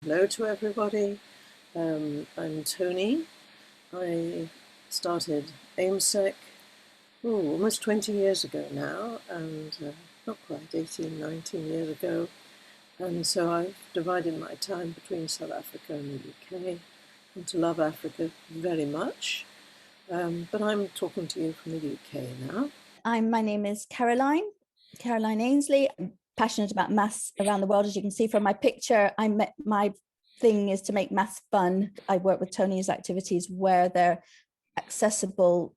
Hello to everybody. I'm Tony. I started AIMSEC almost 20 years ago now, and not quite 18, 19 years ago. And so I've divided my time between South Africa and the UK, and to love Africa very much. But I'm talking to you from the UK now. My name is Caroline Ainsley. I'm passionate about maths around the world. As you can see from my picture, my thing is to make maths fun. I work with Tony's activities where they're accessible.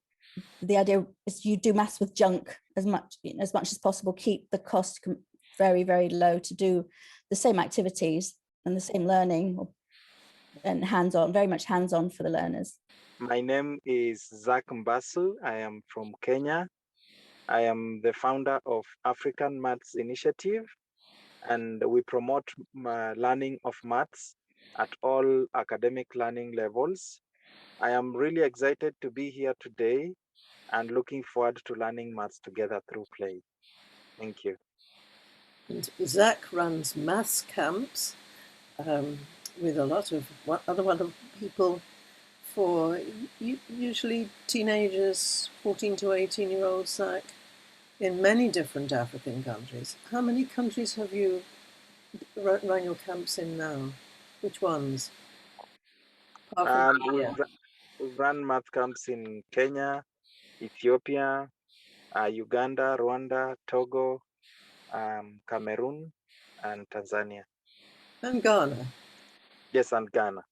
The idea is you do maths with junk as much as possible, keep the cost very, very low to do the same activities and the same learning, and hands-on, very much hands-on for the learners. My name is Zach Mbasu. I am from Kenya. I am the founder of African Maths Initiative, and we promote learning of maths at all academic learning levels. I am really excited to be here today and looking forward to learning maths together through play. Thank you. And Zach runs maths camps with a lot of other wonderful people for usually teenagers, 14 to 18-year-olds, Zach, in many different African countries. How many countries have you run your camps in now? Which ones? We've run math camps in Kenya, Ethiopia, Uganda, Rwanda, Togo, Cameroon, and Tanzania. And Ghana. Yes, and Ghana.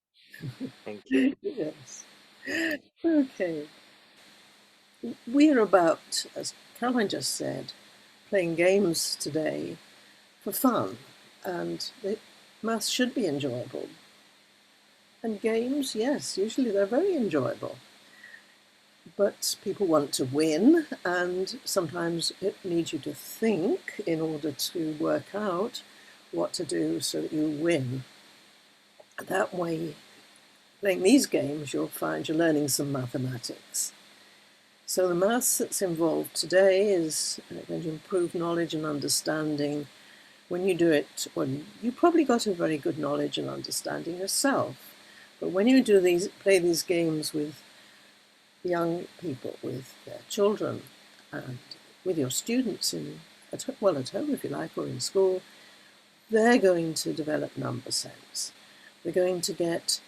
Thank you. Yes. Okay. We're about, as Caroline just said, playing games today for fun, and maths should be enjoyable. And games, yes, usually they're very enjoyable. But people want to win, and sometimes it needs you to think in order to work out what to do so that you win. That way, playing these games, you'll find you're learning some mathematics. So the maths that's involved today is going to improve knowledge and understanding. When you do it, well, you probably got a very good knowledge and understanding yourself. But when you play these games with young people, with their children, and with your students at home if you like, or in school, they're going to develop number sense. They're going to get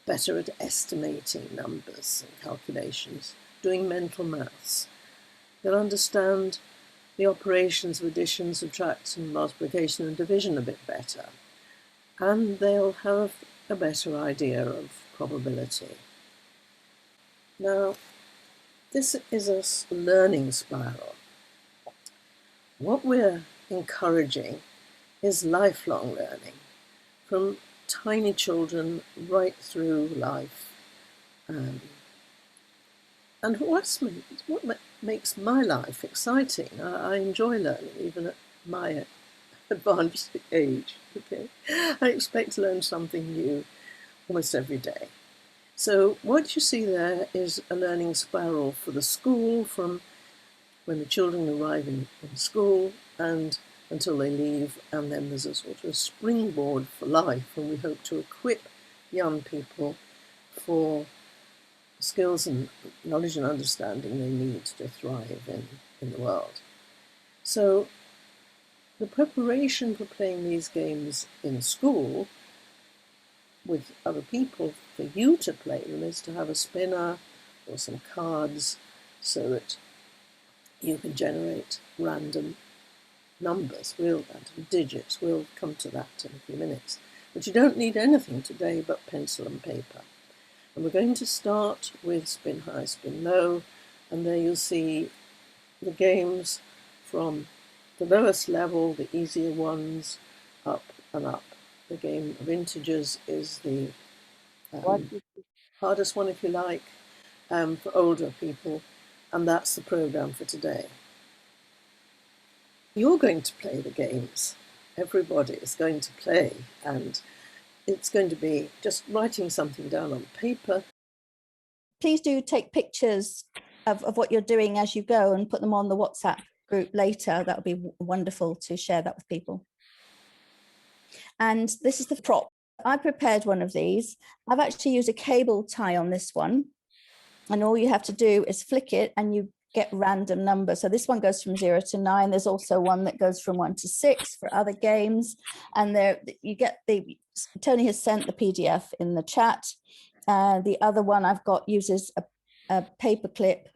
better at estimating numbers and calculations, doing mental maths. They'll understand the operations of addition, subtraction, multiplication and division a bit better. And they'll have a better idea of probability. Now, this is a learning spiral. What we're encouraging is lifelong learning, from tiny children right through life. And what makes my life exciting, I enjoy learning even at my advanced age. Okay, I expect to learn something new almost every day. So what you see there is a learning spiral for the school, from when the children arrive in school and until they leave, and then there's a sort of springboard for life, and we hope to equip young people for skills and knowledge and understanding they need to thrive in the world. So the preparation for playing these games in school with other people, for you to play them, is to have a spinner or some cards so that you can generate random numbers, real random digits. We'll come to that in a few minutes. But you don't need anything today but pencil and paper. And we're going to start with spin high, spin low, and there you'll see the games from the lowest level, the easier ones, up and up. The game of integers is the hardest one, if you like, for older people, and that's the program for today. You're going to play the games. Everybody is going to play, and it's going to be just writing something down on paper. Please do take pictures of what you're doing as you go and put them on the WhatsApp group later. That would be wonderful to share that with people. And this is the prop. I prepared one of these. I've actually used a cable tie on this one. And all you have to do is flick it and you get random numbers. So this one goes from 0 to 9. There's also one that goes from 1 to 6 for other games. And there you get Tony has sent the PDF in the chat. The other one I've got uses a paper clip.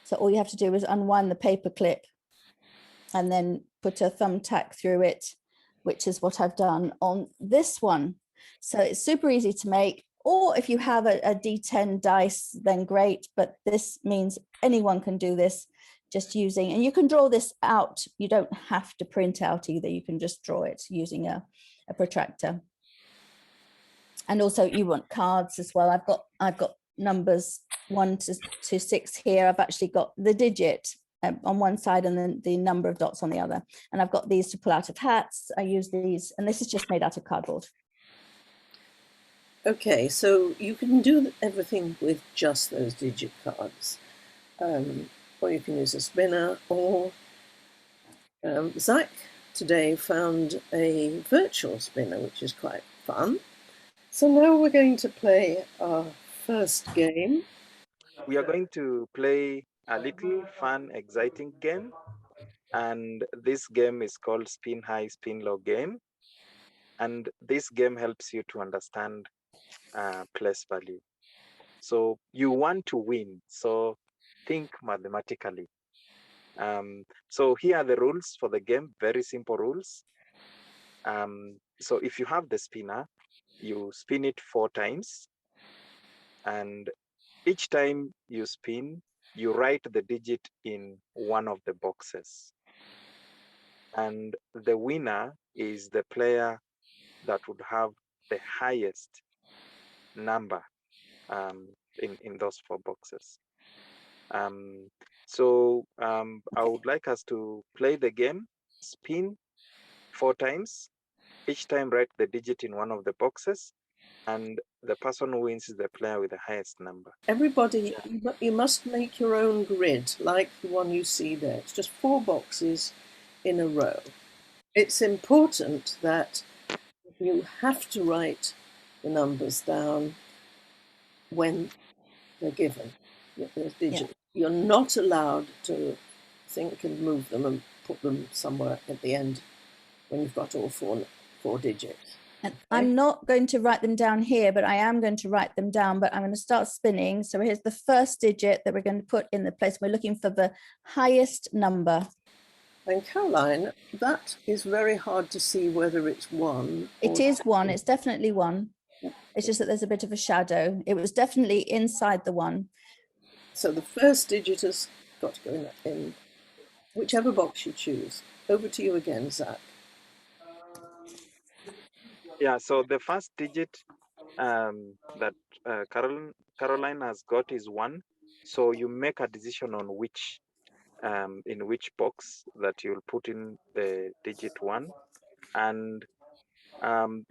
So all you have to do is unwind the paper clip and then put a thumbtack through it, which is what I've done on this one. So it's super easy to make. Or if you have a D10 dice, then great. But this means anyone can do this just using, and you can draw this out. You don't have to print out either. You can just draw it using a protractor. And also you want cards as well. I've got numbers 1 to 6 here. I've actually got the digit on one side and then the number of dots on the other. And I've got these to pull out of hats. I use these, and this is just made out of cardboard. Okay, so you can do everything with just those digit cards, or you can use a spinner, or Zach today found a virtual spinner, which is quite fun. So now we're going to play our first game. We are going to play a little fun, exciting game. And this game is called Spin High, Spin Low game. And this game helps you to understand place value. So you want to win, so think mathematically. So here are the rules for the game, very simple rules. So if you have the spinner, you spin it 4 times. And each time you spin, you write the digit in one of the boxes. And the winner is the player that would have the highest number in those 4 boxes. So I would like us to play the game, spin 4 times, each time write the digit in one of the boxes, and the person who wins is the player with the highest number. Everybody, you must make your own grid, like the one you see there. It's just 4 boxes in a row. It's important that you have to write the numbers down when they're given, the digit. Yeah. You're not allowed to think and move them and put them somewhere at the end when you've got all 4 digits. And okay. I'm not going to write them down here, but I am going to write them down, but I'm going to start spinning. So here's the first digit that we're going to put in the place. We're looking for the highest number. And Caroline, that is very hard to see whether it's 1. It is 1. It's definitely 1. It's just that there's a bit of a shadow. It was definitely inside the 1. So the first digit has got to go in whichever box you choose. Over to you again, Zach. Yeah, so the first digit that Caroline has got is 1. So you make a decision on which in which box that you'll put in the digit 1. And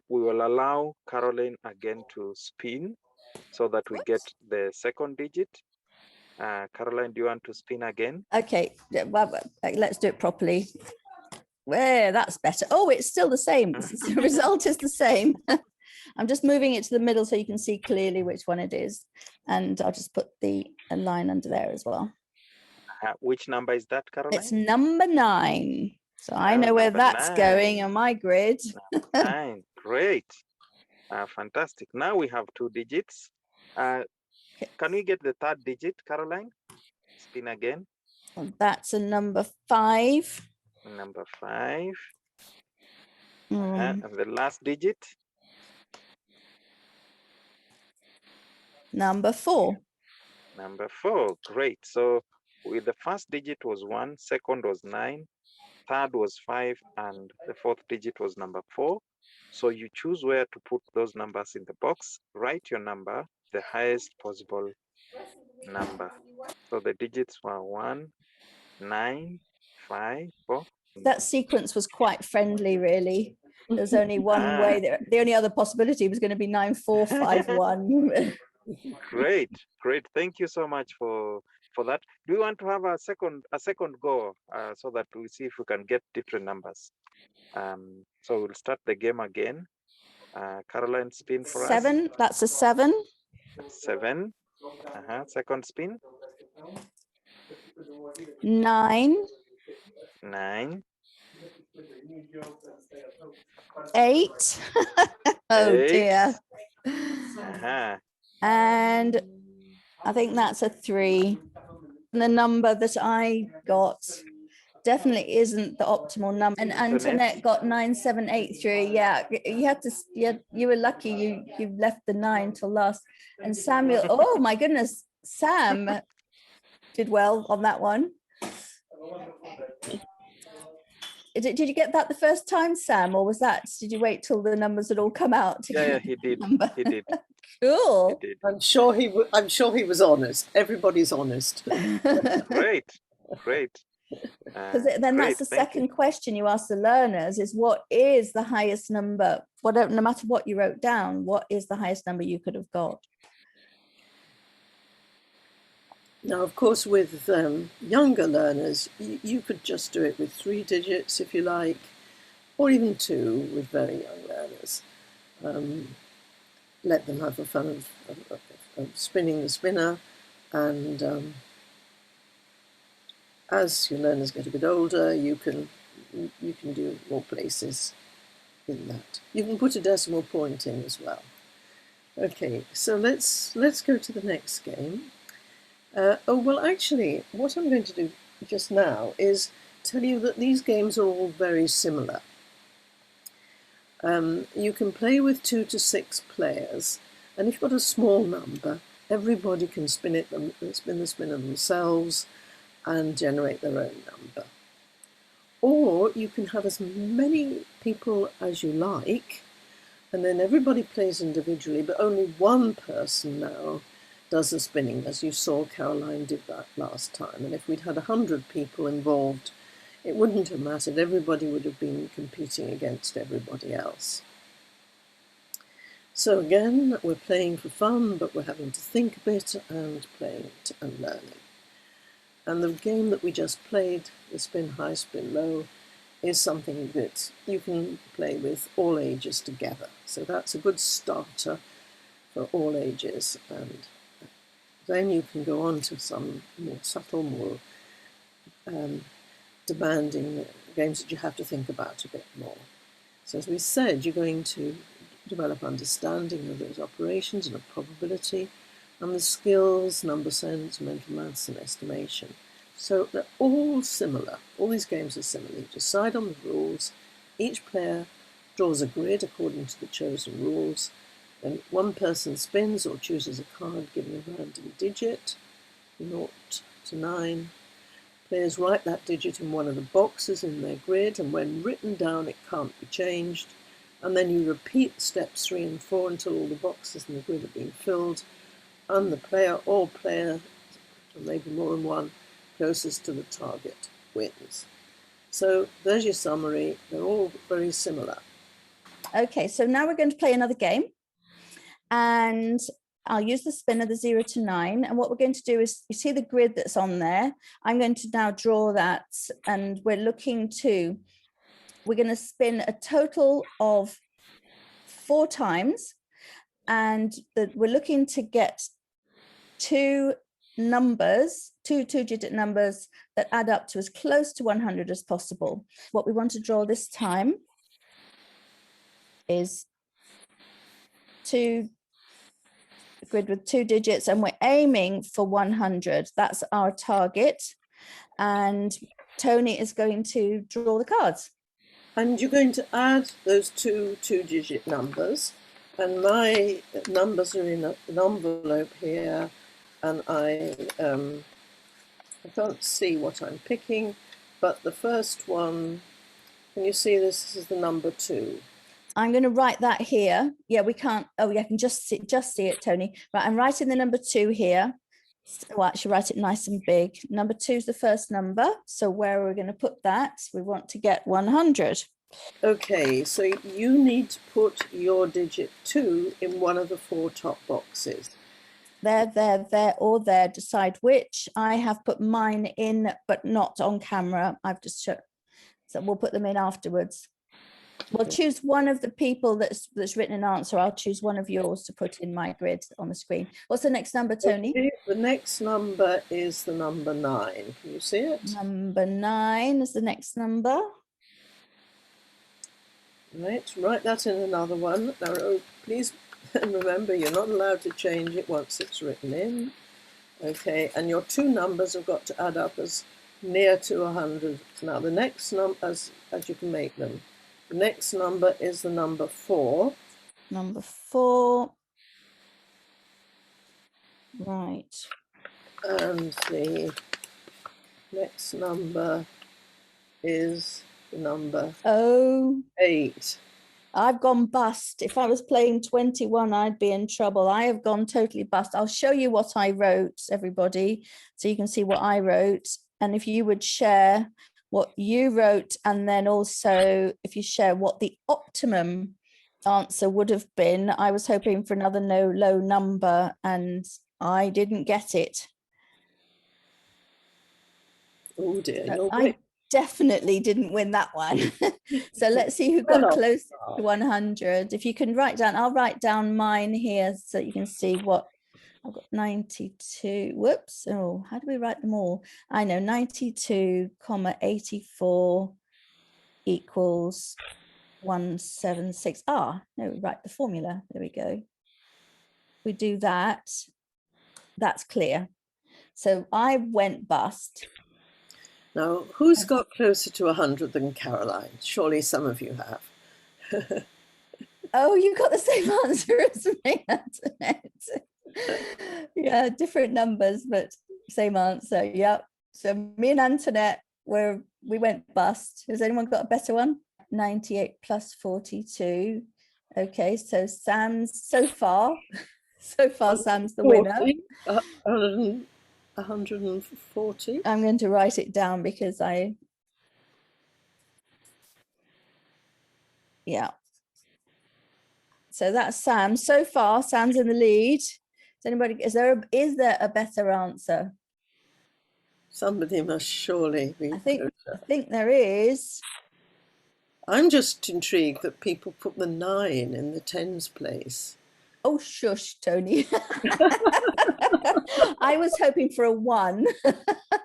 we will allow Caroline again to spin so that we get the second digit. Caroline, do you want to spin again? Okay, well, let's do it properly. Well, that's better. Oh, it's still the same. The result is the same. I'm just moving it to the middle so you can see clearly which one it is. And I'll just put a line under there as well. Which number is that, Caroline? It's number 9. So I know where that's 9. Going on my grid. 9, great. Fantastic. Now we have 2 digits. Can we get the third digit, Caroline? Spin again. That's a number 5. Number 5. And the last digit? Number 4. Number 4, great. So with the first digit was 1, second was 9, third was 5, and the 4th digit was number 4. So you choose where to put those numbers in the box, write your number, the highest possible number. So the digits were 1, 9, 5, 4. That sequence was quite friendly, really. There's only one way there. The only other possibility was going to be 9, 4, 5, 1. Great. Thank you so much for that. Do you want to have a second go so that we see if we can get different numbers? So we'll start the game again. Caroline, spin for us. 7, that's a 7. 7. Second spin. 9. 9. 8. Oh 8. dear. Uh-huh. And I think that's a 3. And the number that I got definitely isn't the optimal number. And Antoinette got 9783. Yeah, you had to. You were lucky. You left the 9 till last. And Samuel. Oh my goodness, Sam did well on that one. Did you get that the first time, Sam, or was that? Did you wait till the numbers had all come out? Yeah, he did. He did. Cool. He did. I'm sure he was honest. Everybody's honest. Great. Great. Because then that's the second question you ask the learners is what is the highest number, whatever, no matter what you wrote down, what is the highest number you could have got? Now, of course, with younger learners, you could just do it with 3 digits if you like, or even 2 with very young learners. Let them have the fun of spinning the spinner, and as your learners get a bit older, you can do more places in that. You can put a decimal point in as well. Okay, so let's go to the next game. Oh, well, actually, what I'm going to do just now is tell you that these games are all very similar. You can play with 2 to 6 players, and if you've got a small number, everybody can spin the spinner themselves and generate their own number. Or you can have as many people as you like, and then everybody plays individually, but only one person now does the spinning, as you saw Caroline did that last time. And if we'd had 100 people involved, it wouldn't have mattered. Everybody would have been competing against everybody else. So again, we're playing for fun, but we're having to think a bit and playing and learning. And the game that we just played, the spin high, spin low, is something that you can play with all ages together. So that's a good starter for all ages. And then you can go on to some more subtle, more demanding games that you have to think about a bit more. So as we said, you're going to develop understanding of those operations and of probability, and the skills, number sense, mental maths, and estimation. So they're all similar. All these games are similar. You decide on the rules. Each player draws a grid according to the chosen rules. Then one person spins or chooses a card giving a random digit, 0 to 9. Players write that digit in one of the boxes in their grid, and when written down, it can't be changed. And then you repeat steps 3 and 4 until all the boxes in the grid have been filled, and the player or player, or maybe more than one, closest to the target wins. So there's your summary. They're all very similar. Okay, so now we're going to play another game, and I'll use the spinner, the 0 to 9. And what we're going to do is, you see the grid that's on there. I'm going to now draw that, and we're going to spin a total of 4 times, and we're looking to get 2 numbers, 2 two-digit numbers that add up to as close to 100 as possible. What we want to draw this time is a grid with 2 digits, and we're aiming for 100. That's our target. And Tony is going to draw the cards. And you're going to add those 2 two-digit numbers. And my numbers are in an envelope here, and I can't see what I'm picking, but the first one, can you see this is the number 2? I'm going to write that here. Yeah, we can't. Oh, yeah, I can just see it, Tony. Right, I'm writing the number 2 here. Well, actually write it nice and big. Number 2 is the first number. So where are we going to put that? We want to get 100. Okay, so you need to put your digit 2 in one of the 4 top boxes. There, or there. Decide which. I have put mine in, but not on camera. I've just shown. So we'll put them in afterwards. Well, choose one of the people that's written an answer. I'll choose one of yours to put in my grid on the screen. What's the next number, Tony? Okay, the next number is the number 9. Can you see it? Number 9 is the next number. Right, write that in another one. Now, please remember, you're not allowed to change it once it's written in. Okay, and your two numbers have got to add up as near to 100. Now, the next number, as you can make them, the next number is the number 4. Number 4. Right. And the next number is the number 8. I've gone bust. If I was playing 21, I'd be in trouble. I have gone totally bust. I'll show you what I wrote, everybody, so you can see what I wrote. And if you would share what you wrote, and then also if you share what the optimum answer would have been. I was hoping for another low number, and I didn't get it. Oh dear, So I definitely didn't win that one. So let's see who got close to 100. If you can write down, I'll write down mine here so you can see what I've got. 92. Whoops. Oh, how do we write them all? I know 92,84 equals 176. No, write the formula. There we go. We do that. That's clear. So I went bust. Now, who's got closer to 100 than Caroline? Surely some of you have. Oh, you got the same answer as me, Antoinette. Yeah, different numbers, but same answer. Yep. So me and Antoinette we went bust. Has anyone got a better one? 98 plus 42. Okay, so Sam's so far Sam's the winner. 140. I'm going to write it down because yeah. So that's Sam. So far, Sam's in the lead. Is there a better answer? Somebody must surely be closer. I think there is. I'm just intrigued that people put the 9 in the tens place. Oh, shush, Tony. I was hoping for a 1.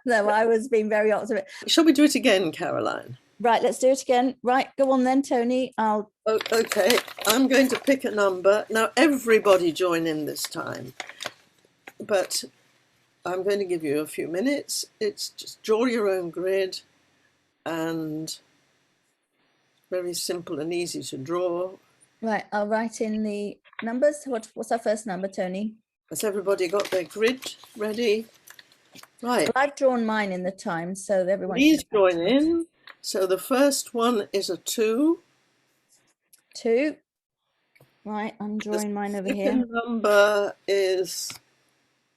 No, I was being very optimistic. Shall we do it again, Caroline? Right, let's do it again. Right, go on then, Tony. Okay, I'm going to pick a number. Now, everybody join in this time. But I'm going to give you a few minutes. It's just draw your own grid, and very simple and easy to draw. Right, I'll write in the numbers. What's our first number, Tony? Has everybody got their grid ready? Right. Well, I've drawn mine in the time, so everyone. Please join in. So the first one is a 2. 2. Right, I'm drawing mine over here. The second number is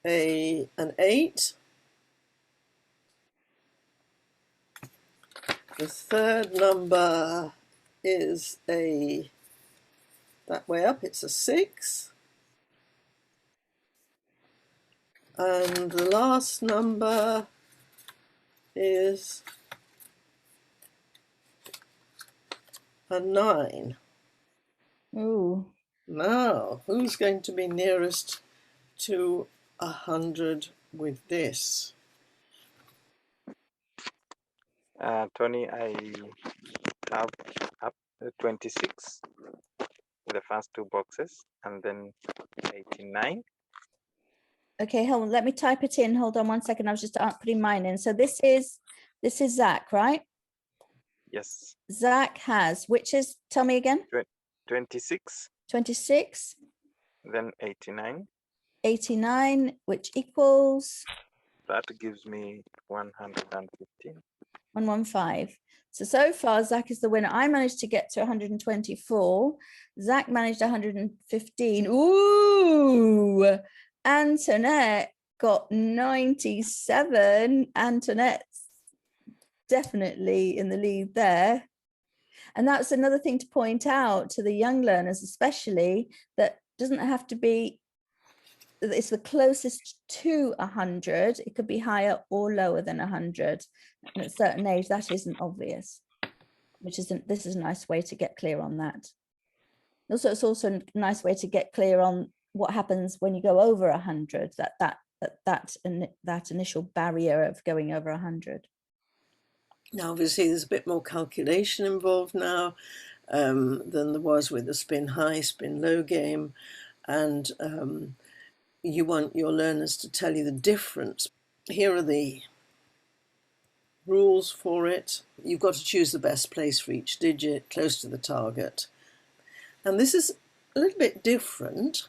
an 8. The third number is that way up, it's a 6. And the last number is a 9. Ooh. Now, who's going to be nearest to 100 with this? Tony, I have up 26 in the first 2 boxes, and then 89. Okay, hold on. Let me type it in. Hold on one second. I was just putting mine in. So this is Zach, right? Yes. Zach has, which is, tell me again. 26. 26. Then 89. 89, which equals? That gives me 115. 115. So far, Zach is the winner. I managed to get to 124. Zach managed 115. Ooh! Antoinette got 97. Antoinette's definitely in the lead there. And that's another thing to point out to the young learners, especially, that doesn't have to be, it's the closest to 100. It could be higher or lower than 100. And at a certain age, that isn't obvious. which is this is a nice way to get clear on that. Also, it's also a nice way to get clear on what happens when you go over 100, that initial barrier of going over 100. Now, obviously, there's a bit more calculation involved now than there was with the spin high, spin low game. And you want your learners to tell you the difference. Here are the rules for it. You've got to choose the best place for each digit, close to the target. And this is a little bit different.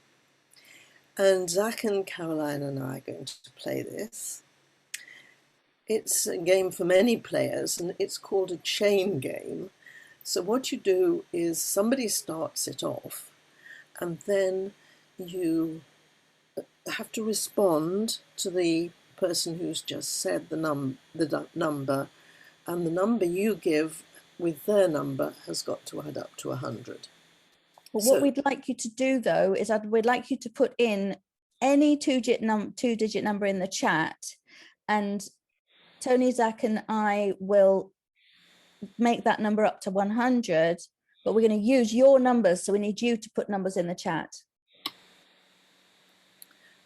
And Zach and Caroline and I are going to play this. It's a game for many players, and it's called a chain game. So what you do is somebody starts it off, and then you have to respond to the person who's just said the number, and the number you give with their number has got to add up to 100. Well, what we'd like you to do, though, is we'd like you to put in any two-digit number in the chat, and Tony, Zach, and I will make that number up to 100, but we're going to use your numbers, so we need you to put numbers in the chat.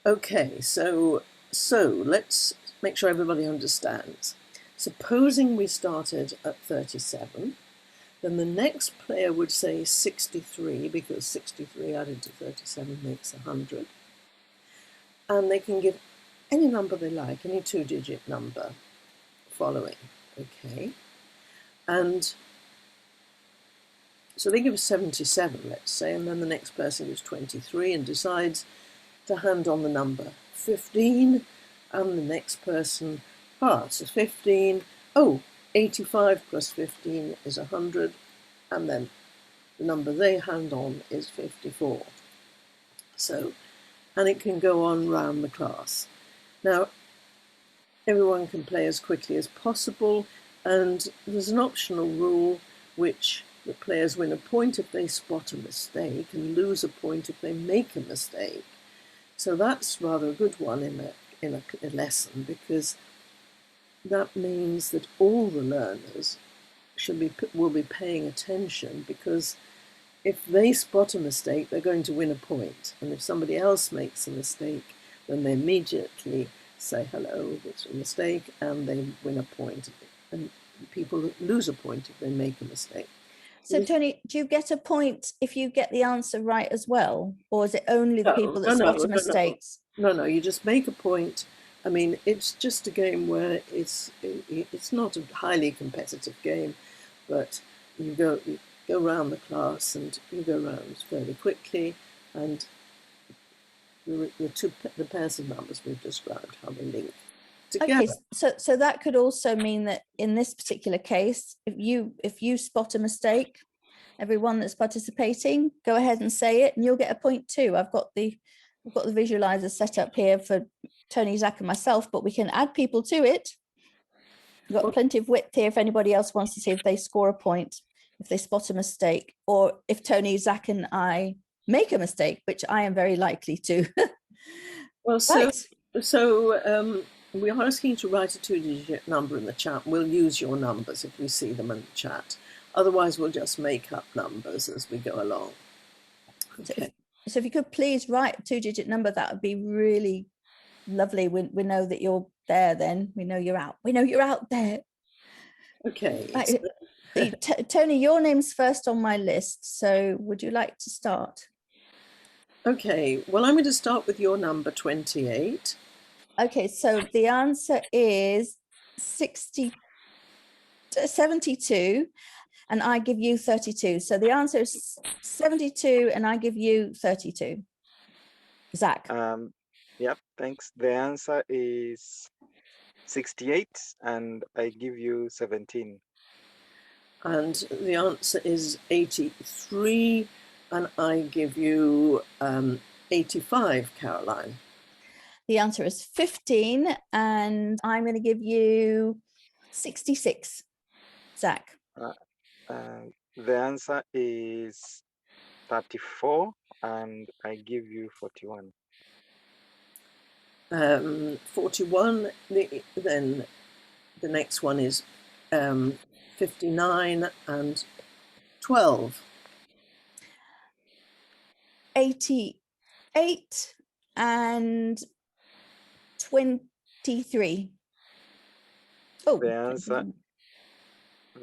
Okay, so let's make sure everybody understands. Supposing we started at 37, then the next player would say 63, because 63 added to 37 makes 100. And they can give any number they like, any two-digit number following, okay? And so they give 77, let's say, and then the next person gives 23 and decides to hand on the number 15, and the next person, so 15, 85 plus 15 is 100, and then the number they hand on is 54. So, and it can go on round the class. Now, everyone can play as quickly as possible, and there's an optional rule which the players win a point if they spot a mistake and lose a point if they make a mistake. So that's rather a good one in a lesson, because that means that all the learners will be paying attention, because if they spot a mistake, they're going to win a point. And if somebody else makes a mistake, then they immediately say, hello, it's a mistake, and they win a point. And people lose a point if they make a mistake. So, Tony, do you get a point if you get the answer right as well? Or is it only the people that spot mistakes? No, you just make a point. I mean, it's just a game where it's not a highly competitive game, but you go around the class and you go around fairly quickly, and the pairs of numbers we've described how they link together. Okay, so that could also mean that in this particular case, if you spot a mistake, everyone that's participating, go ahead and say it, and you'll get a point too. I've got the visualizer set up here for Tony, Zach, and myself, but we can add people to it. We've got plenty of width here if anybody else wants to see if they score a point, if they spot a mistake, or if Tony, Zach, and I make a mistake, which I am very likely to. Well, so we are asking you to write a two-digit number in the chat. We'll use your numbers if we see them in the chat. Otherwise, we'll just make up numbers as we go along. Okay. So if you could please write a two-digit number, that would be really lovely. We know that you're there then. We know you're out. We know you're out there. Okay. Tony, your name's first on my list. So would you like to start? Okay. Well, I'm going to start with your number 28. Okay. So the answer is 72. And I give you 32. So the answer is 72 and I give you 32. Zach. Yep, thanks. The answer is 68 and I give you 17. And the answer is 83 and I give you 85, Caroline. The answer is 15 and I'm going to give you 66, Zach. The answer is 34 and I give you 41. 41, then the next one is 59 and 12. 88 and 23. Oh, The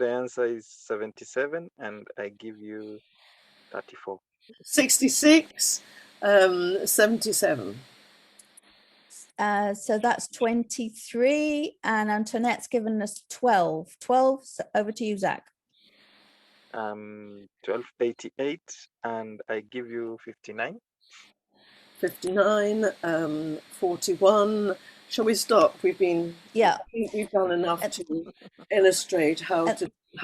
answer is 77, and I give you 34. 66, 77. So that's 23, and Antoinette's given us 12. 12, so over to you, Zach. 1288, and I give you 59. 59, 41. Shall we stop? I think we've done enough to illustrate how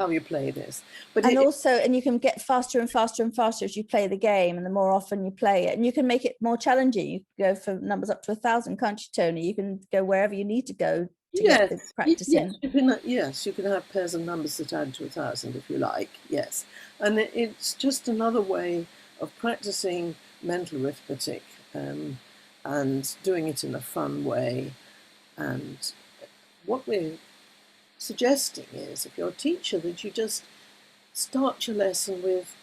you play this. But and you can get faster and faster and faster as you play the game, and the more often you play it, and you can make it more challenging. You can go for numbers up to 1,000, can't you, Tony? You can go wherever you need to go to get the practice in. Yes, you can have pairs of numbers that add to 1,000 if you like. Yes, and it's just another way of practicing mental arithmetic and doing it in a fun way. And what we're suggesting is, if you're a teacher, that you just start your lesson with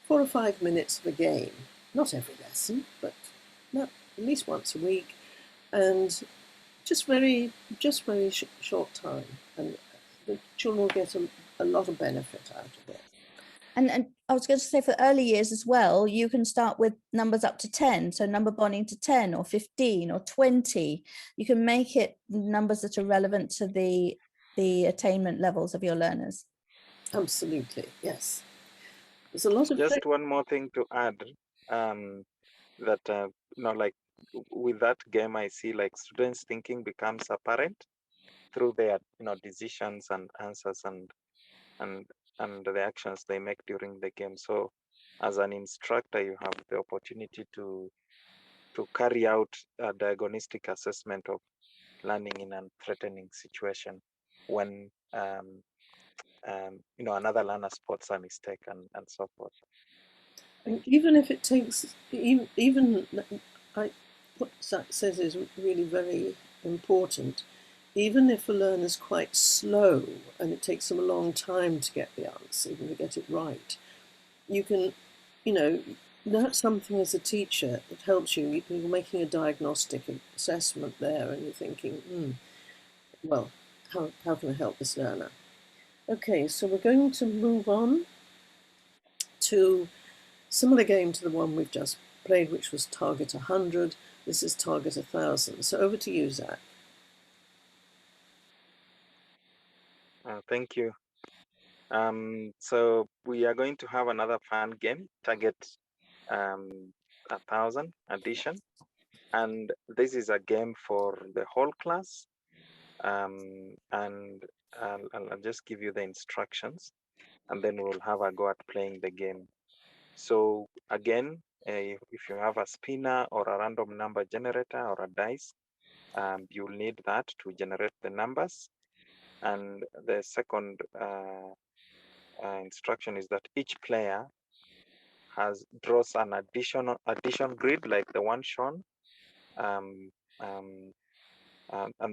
4 or 5 minutes of a game. Not every lesson, but at least once a week, and just very short time, and the children will get a lot of benefit out of it. And I was going to say, for early years as well, you can start with numbers up to 10. So number bonding to 10 or 15 or 20. You can make it numbers that are relevant to the attainment levels of your learners. Absolutely, yes. There's a lot of just one more thing to add, that like with that game, I see like students' thinking becomes apparent through their decisions and answers and the actions they make during the game. So as an instructor, you have the opportunity to carry out a diagnostic assessment of learning in a threatening situation when another learner spots a mistake and so forth. And even if it takes, what Zach says is really very important. Even if a learner's quite slow and it takes them a long time to get the answer, even to get it right, you can, that's something as a teacher that helps you. You're making a diagnostic assessment there, and you're thinking, well, how can I help this learner? Okay, so we're going to move on to similar game to the one we've just played, which was target 100. This is target 1,000. So over to you, Zach. Thank you. So we are going to have another fun game, target 1,000 addition, and this is a game for the whole class. And I'll just give you the instructions, and then we'll have a go at playing the game. So again, if you have a spinner or a random number generator or a dice, you'll need that to generate the numbers. And the second instruction is that each player draws an addition grid like the one shown, and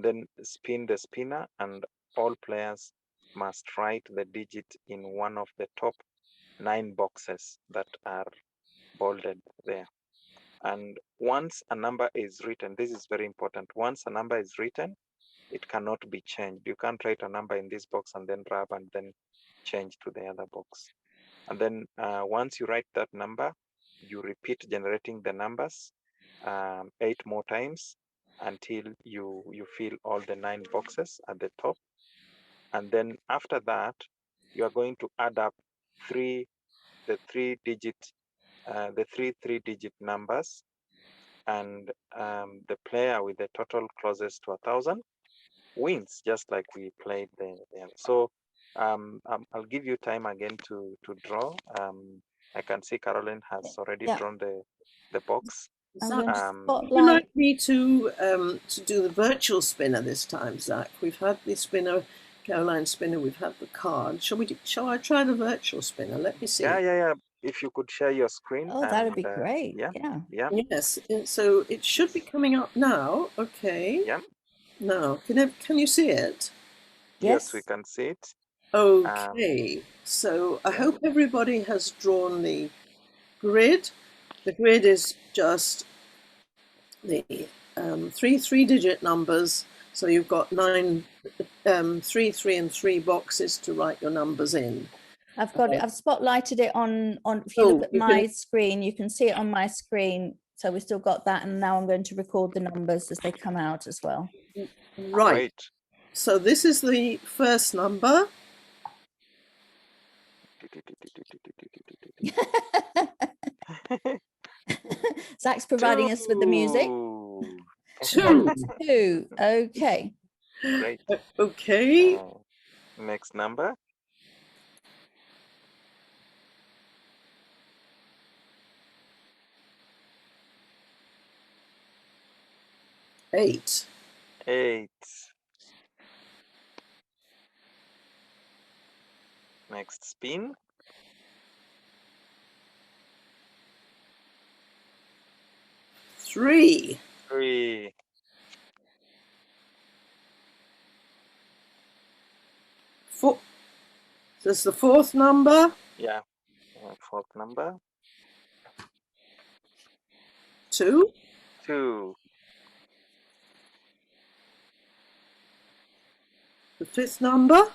then spin the spinner, and all players must write the digit in one of the top 9 boxes that are bolded there. And once a number is written, this is very important, once a number is written, it cannot be changed. You can't write a number in this box and then rub and then change to the other box. And then once you write that number, you repeat generating the numbers 8 more times until you fill all the 9 boxes at the top. And then after that, you are going to add up the three three-digit numbers, and the player with the total closest to 1,000 wins, just like we played the so I'll give you time again to draw. I can see Caroline has already drawn the box. Zach, would you like me to do the virtual spinner this time, Zach? We've had the spinner, Caroline spinner. We've had the card. Shall I try the virtual spinner? Let me see. Yeah. If you could share your screen. Oh, that would be great. Yeah. Yes. So it should be coming up now. Okay. Yeah. Now, can you see it? Yes, we can see it. Okay, so I yeah. hope everybody has drawn the grid. The grid is just the three-digit numbers. So you've got three, and 3 boxes to write your numbers in. I've got it. I've spotlighted it on. If you look at my screen, you can see it on my screen. So we still got that, and now I'm going to record the numbers as they come out as well. Right. Great. So this is the first number. Zach's providing us with the music. 2. 2. Okay. Great. Okay. Next number. 8. 8. Next spin. 3. 3. 4. This is the fourth number. Yeah. Fourth number. 2. 2. The fifth number.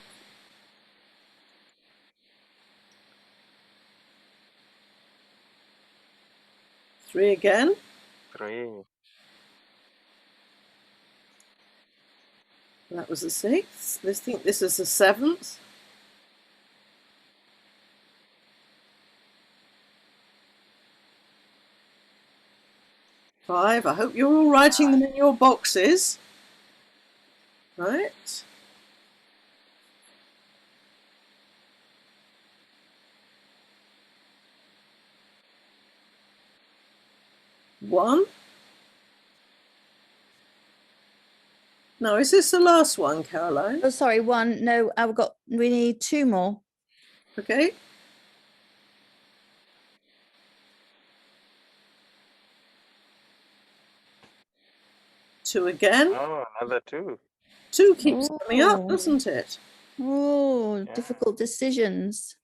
3 again. 3. That was the 6th. This is the 7th. 5. I hope you're all writing them in your boxes. Right. One. Now, is this the last one, Caroline? Oh, sorry. 1. No, we need 2 more. Okay. 2 again. Oh, another 2. 2 keeps coming up, doesn't it? Oh, Yeah. difficult decisions.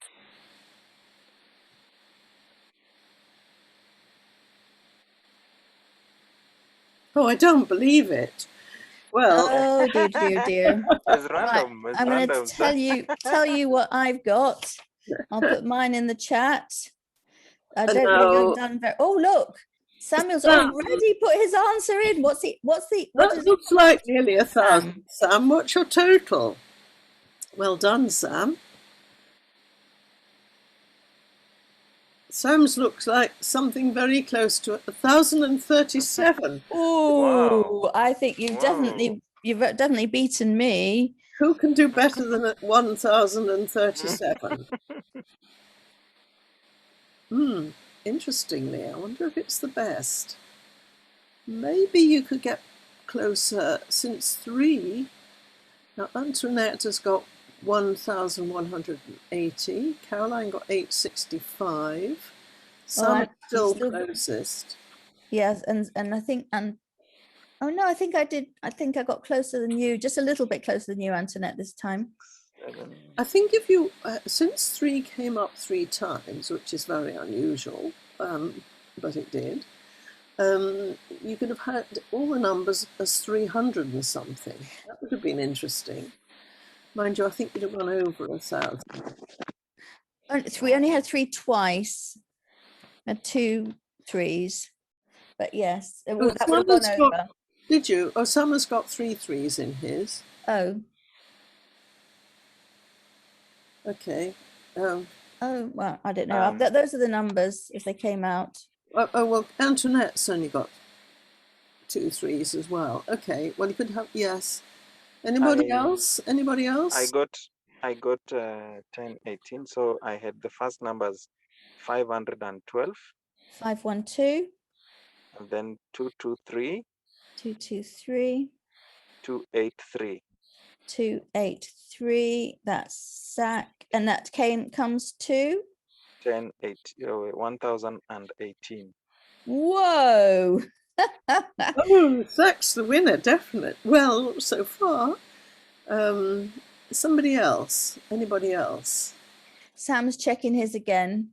Oh, I don't believe it. Well, Oh dear, dear, dear. It's random. Right, It's I'm going random. to tell you what I've got. I'll put mine in the chat. I don't think no. I've done very. Oh look, Samuel's Sam. already put his answer in. What That looks like nearly 1,000. Sam, what's your total? Well done, Sam. Sam's looks like something very close to 1,037. Oh, Wow. I think you've definitely beaten me. Who can do better than at 1,037? Interestingly, I wonder if it's the best. Maybe you could get closer, since 3. Now, Antoinette has got 1,180. Caroline got 865. Sam still closest. Yes, and I think oh no, I think I did. I think I got closer than you, just a little bit closer than you, Antoinette, this time. I think if you, since 3 came up 3 times, which is very unusual, but it did, you could have had all the numbers as 300 and something. That would have been interesting. Mind you, I think you'd have gone over 1,000. We only had 3 twice. Had 2 3s, but yes, that would have gone over. Did you? Oh, Summer's got 3 3s in his. Oh. Okay. Oh, well, I don't know. Those are the numbers as they came out. Oh, well, Antoinette's only got 2 3s as well. Okay, well, you could have, yes. Anybody else? Anybody else? I got 10, 18. So I had the first numbers 512. 512. And then 223. 223. 283. 283. That's Zach, and that comes to 1,018. Whoa. Oh, Zach's the winner, definite. Well, so far, Somebody else? Anybody else? Sam's checking his again.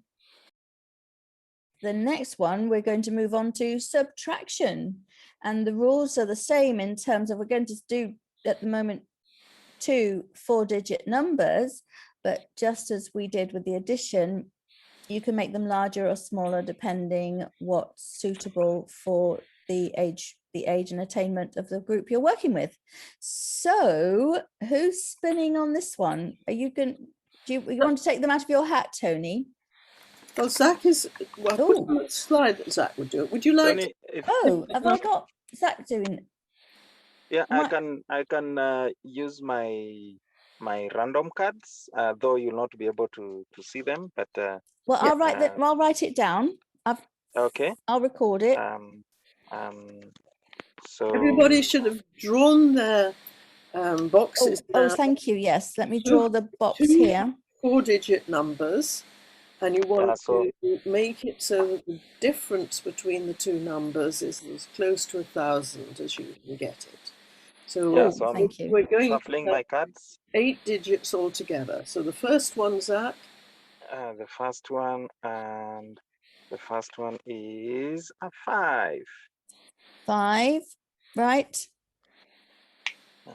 The next one, we're going to move on to subtraction. And the rules are the same in terms of, we're going to do at the moment 2 4-digit numbers, but just as we did with the addition, you can make them larger or smaller depending what's suitable for the age and attainment of the group you're working with. So who's spinning on this one? Are you going, do you want to take them out of your hat, Tony? Well, Zach is, well, put on the slide that Zach would do it. Would you like Tony, to? Oh, have I got Zach doing it? yeah, I can use my random cards, though you'll not be able to see them, but well, I'll write it down. okay. I'll record it. So Everybody should have drawn their boxes. Oh, thank you. Yes, let me draw the box here. 4-digit numbers, and you want so to make it so that the difference between the two numbers is as close to 1,000 as you can get it. So, yeah, so thank you. We're going shuffling my cards. 8 digits altogether. So the first one, Zach. The first one is a 5. 5, right?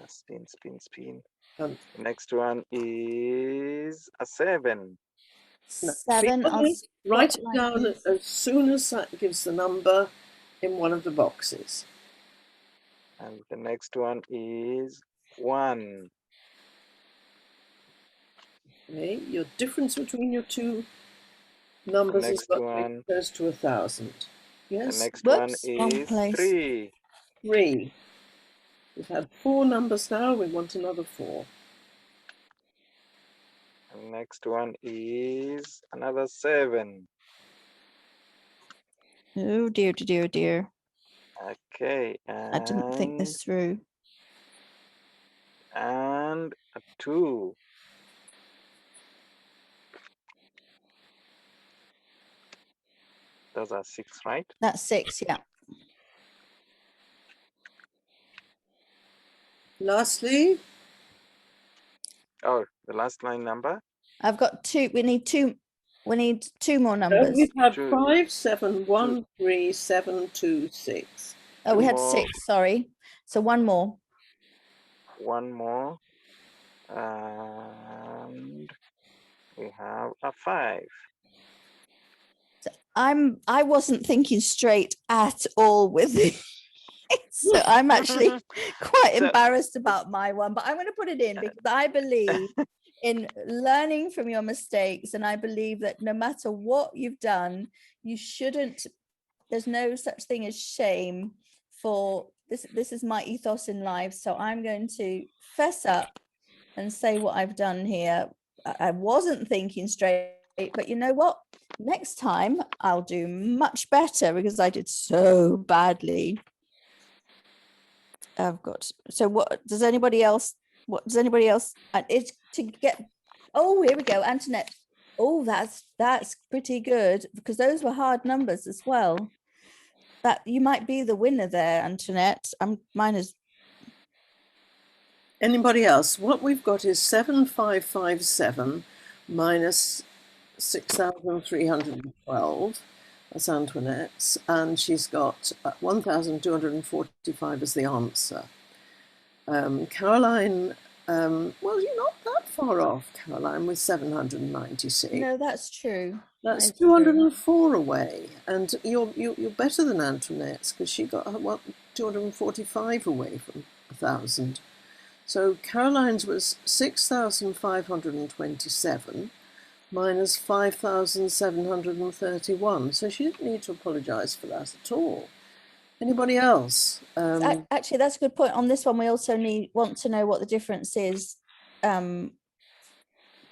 Spin. The Next one is a 7. 7. Write it down as soon as Zach gives the number in one of the boxes. And the next one is 1. Okay, your difference between your two numbers is what close to 1,000. Yes. The next one is 3. 3. We've had 4 numbers now. We want another 4. The next one is another 7. Oh dear, dear. Okay. I didn't think this through. And a 2. Those are 6, right? That's 6, yeah. Lastly. Oh, the last line number? I've got 2. We need 2. We need 2 more numbers. We've had 5, 7, 1, 3, 7, 2, 6. Oh, we had 6, sorry. So one more. One more. And we have a 5. So I wasn't thinking straight at all with it. So I'm actually quite embarrassed about my one, but I'm going to put it in because I believe in learning from your mistakes. And I believe that no matter what you've done, you shouldn't, there's no such thing as shame for this. This is my ethos in life. So I'm going to fess up and say what I've done here. I wasn't thinking straight, but you know what? Next time I'll do much better because I did so badly. I've got, so what does anybody else, and it's to get, oh, here we go, Antoinette. Oh, that's pretty good because those were hard numbers as well. That you might be the winner there, Antoinette. Mine is. Anybody else? What we've got is 7,557 minus 6,312. That's Antoinette's, and she's got 1,245 as the answer. Caroline, well, you're not that far off, Caroline, with 796. No, that's true. That's 204 away, and you're better than Antoinette's because she got 245 away from 1,000. So Caroline's was 6,527 minus 5,731. So she didn't need to apologise for that at all. Anybody else? Actually, that's a good point. On this one, we also want to know what the difference is to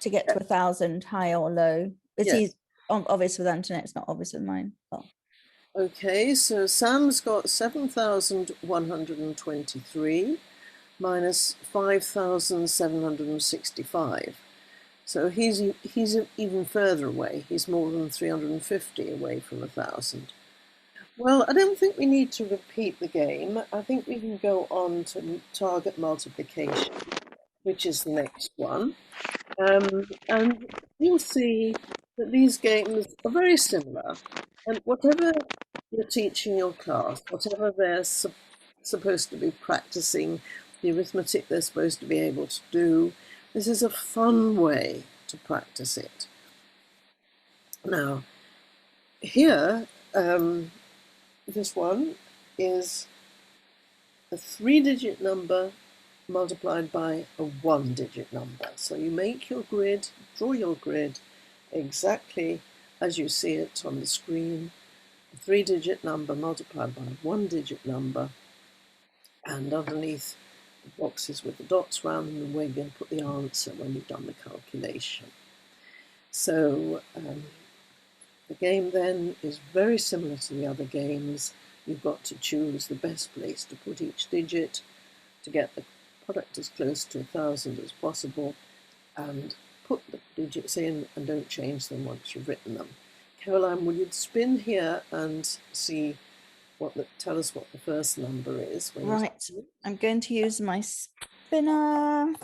get to 1,000, high or low. It's obvious with Antoinette, it's not obvious with mine. Oh. Okay, so Sam's got 7,123 minus 5,765. So he's even further away. He's more than 350 away from 1,000. Well, I don't think we need to repeat the game. I think we can go on to target multiplication. which is the next one. And you'll see that these games are very similar. And whatever you're teaching your class, whatever they're supposed to be practicing, the arithmetic they're supposed to be able to do, this is a fun way to practice it. Now, here, this one is a 3-digit number multiplied by a 1-digit number. So you make your grid, draw your grid exactly as you see it on the screen. A 3-digit number multiplied by a 1-digit number, and underneath the boxes with the dots around them, where you're going to put the answer when you've done the calculation. So the game then is very similar to the other games. You've got to choose the best place to put each digit to get the product as close to 1,000 as possible, and put the digits in and don't change them once you've written them. Caroline, will you spin here and see tell us what the first number is? Right, I'm going to use my spinner,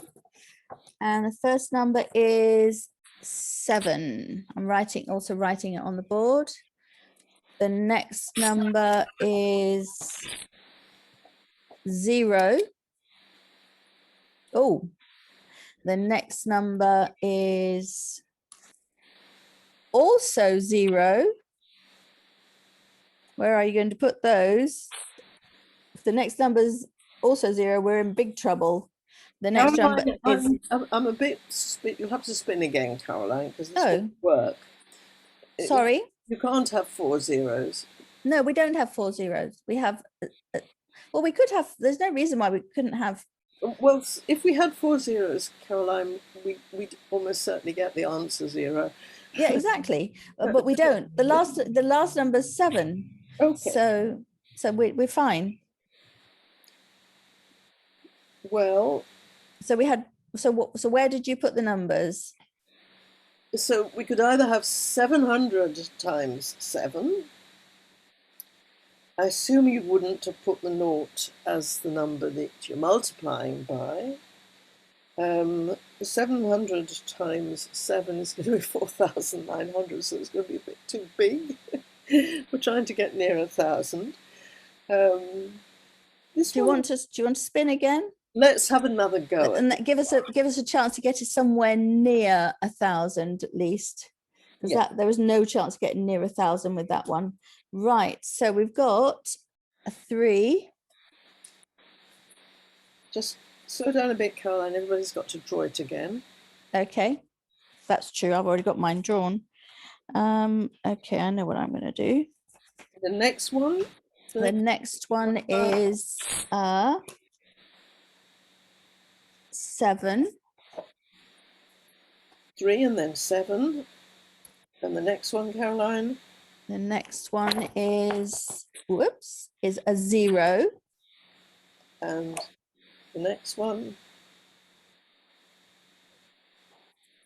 and the first number is 7. I'm also writing it on the board. The next number is 0. Oh, the next number is also 0. Where are you going to put those? If the next number is also 0, we're in big trouble. The next number is... I'm a bit... You'll have to spin again, Caroline, because this won't work. Sorry? You can't have 4 zeros. No, we don't have 4 zeros. We have... well, we could have... There's no reason why we couldn't have... Well, if we had 4 zeros, Caroline, we'd almost certainly get the answer 0. Yeah, exactly. But we don't. The last number is 7. Okay. So we're fine. Well, so we had so where did you put the numbers? So we could either have 700 times 7. I assume you wouldn't have put the naught as the number that you're multiplying by. 700 times 7 is going to be 4,900, so it's going to be a bit too big. We're trying to get near 1,000. Do you want to spin again? Let's have another go. And give us a chance to get it somewhere near 1,000 at least, because there was no chance of getting near 1,000 with that one. Right. So we've got a 3. Just slow down a bit, Caroline. Everybody's got to draw it again. Okay, that's true. I've already got mine drawn. Okay, I know what I'm going to do. The next one. The next one is 7. 3 and then 7. And the next one, Caroline. The next one is a 0. And the next one.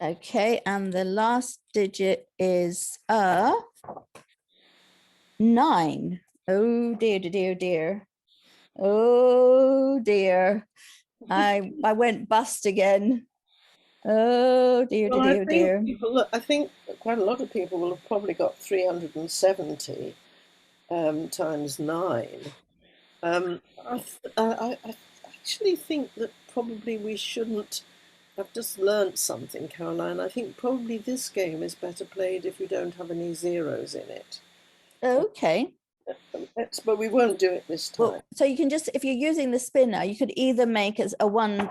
Okay, and the last digit is 9. Oh dear, dear, dear. Oh dear. I went bust again. Oh dear, Well, dear, dear. I think quite a lot of people will have probably got 370 times 9. I actually think that probably we shouldn't. I've just learnt something, Caroline. I think probably this game is better played if we don't have any zeros in it. Okay. But we won't do it this time. Well, so you can just, if you're using the spinner, you could either make it a 1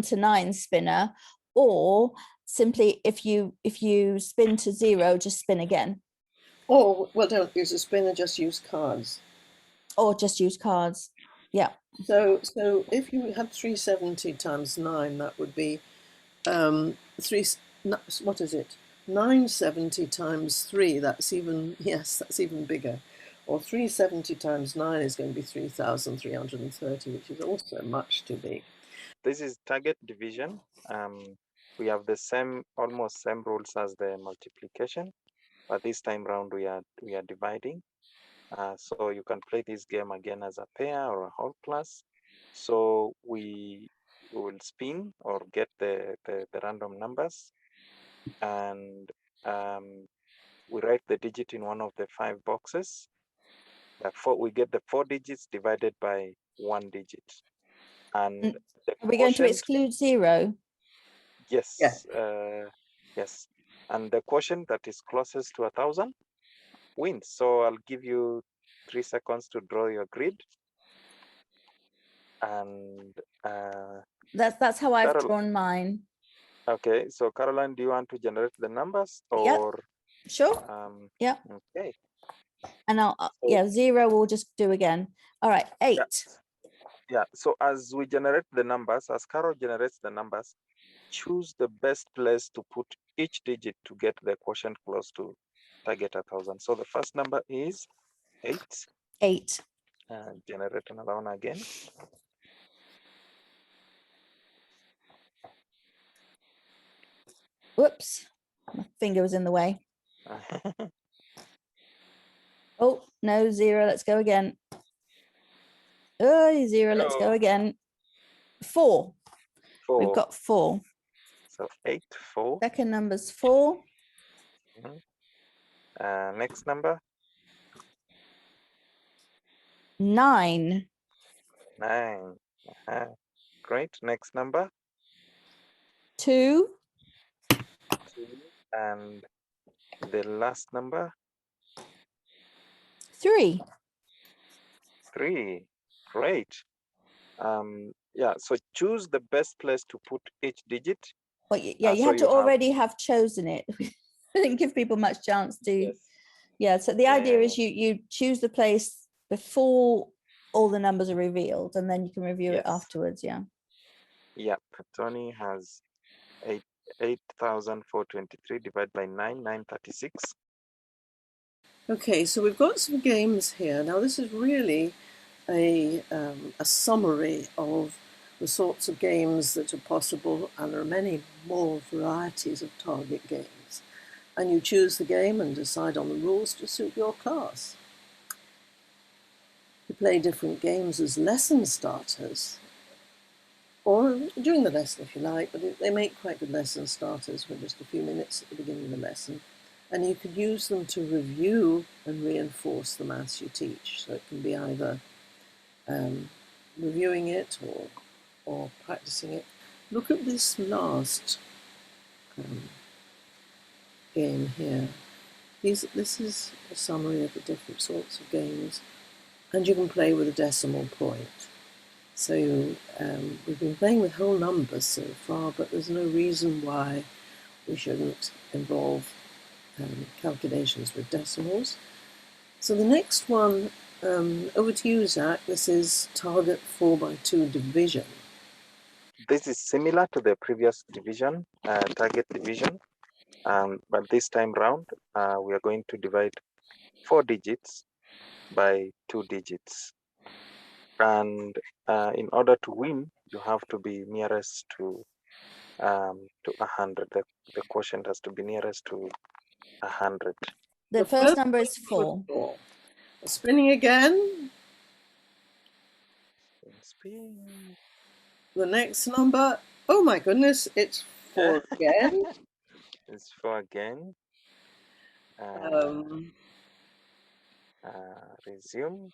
to 9 spinner, or simply if you spin to 0, just spin again. Or, well, don't use a spinner, just use cards. Or just use cards. Yeah. So if you had 370 times 9, that would be what is it? 970 times 3, that's even bigger. Or 370 times 9 is going to be 3,330, which is also much too big. This is target division. We have the almost same rules as the multiplication, but this time round we are dividing. So you can play this game again as a pair or a whole class. So we we will spin or get the random numbers, and we write the digit in one of the 5 boxes. We get the 4 digits divided by 1 digit. And the Are we going to quotient, exclude 0? yes, yes. And the quotient that is closest to 1,000 wins. So I'll give you 3 seconds to draw your grid. And That's how I've Carol, drawn mine. okay, so Caroline, do you want to generate the numbers Yep. or? Sure. Yep. Okay. And I'll 0 we'll just do again. All right, 8. Yeah. So as we generate the numbers, as Carol generates the numbers, choose the best place to put each digit to get the quotient close to target 1,000. So the first number is 8. 8. Generate another one again. Whoops, my finger was in the way. Oh, no, 0. Let's go again. Oh, 0. Let's go again. 4. 4. We've got 4. So 8, 4. Second number's 4. Next number? 9. 9. Great. Next number? 2. 2. And the last number? 3. 3. Great. Yeah, so choose the best place to put each digit. Well, yeah, you so have to already have chosen it. I didn't give people much chance to. Yes. Yeah, so the idea is you choose the place before all the numbers are revealed, and then you can review it afterwards. Yeah. Yeah, Tony has 8,423 divided by 936. Okay, so we've got some games here. Now this is really a summary of the sorts of games that are possible, and there are many more varieties of target games. And you choose the game and decide on the rules to suit your class. You play different games as lesson starters, or during the lesson if you like, but they make quite good lesson starters for just a few minutes at the beginning of the lesson. And you could use them to review and reinforce the maths you teach. So it can be either reviewing it or practicing it. Look at this last game here. This is a summary of the different sorts of games, and you can play with a decimal point. So we've been playing with whole numbers so far, but there's no reason why we shouldn't involve calculations with decimals. So the next one, over to you, Zach. This is target 4x2 division. This is similar to the previous division, target division, but this time round, we are going to divide 4 digits by 2 digits. And in order to win, you have to be nearest to 100. The quotient has to be nearest to 100. The first number is 4. Spinning again. Spin. The next number, oh my goodness, it's 4 again. It's 4 again. Resume.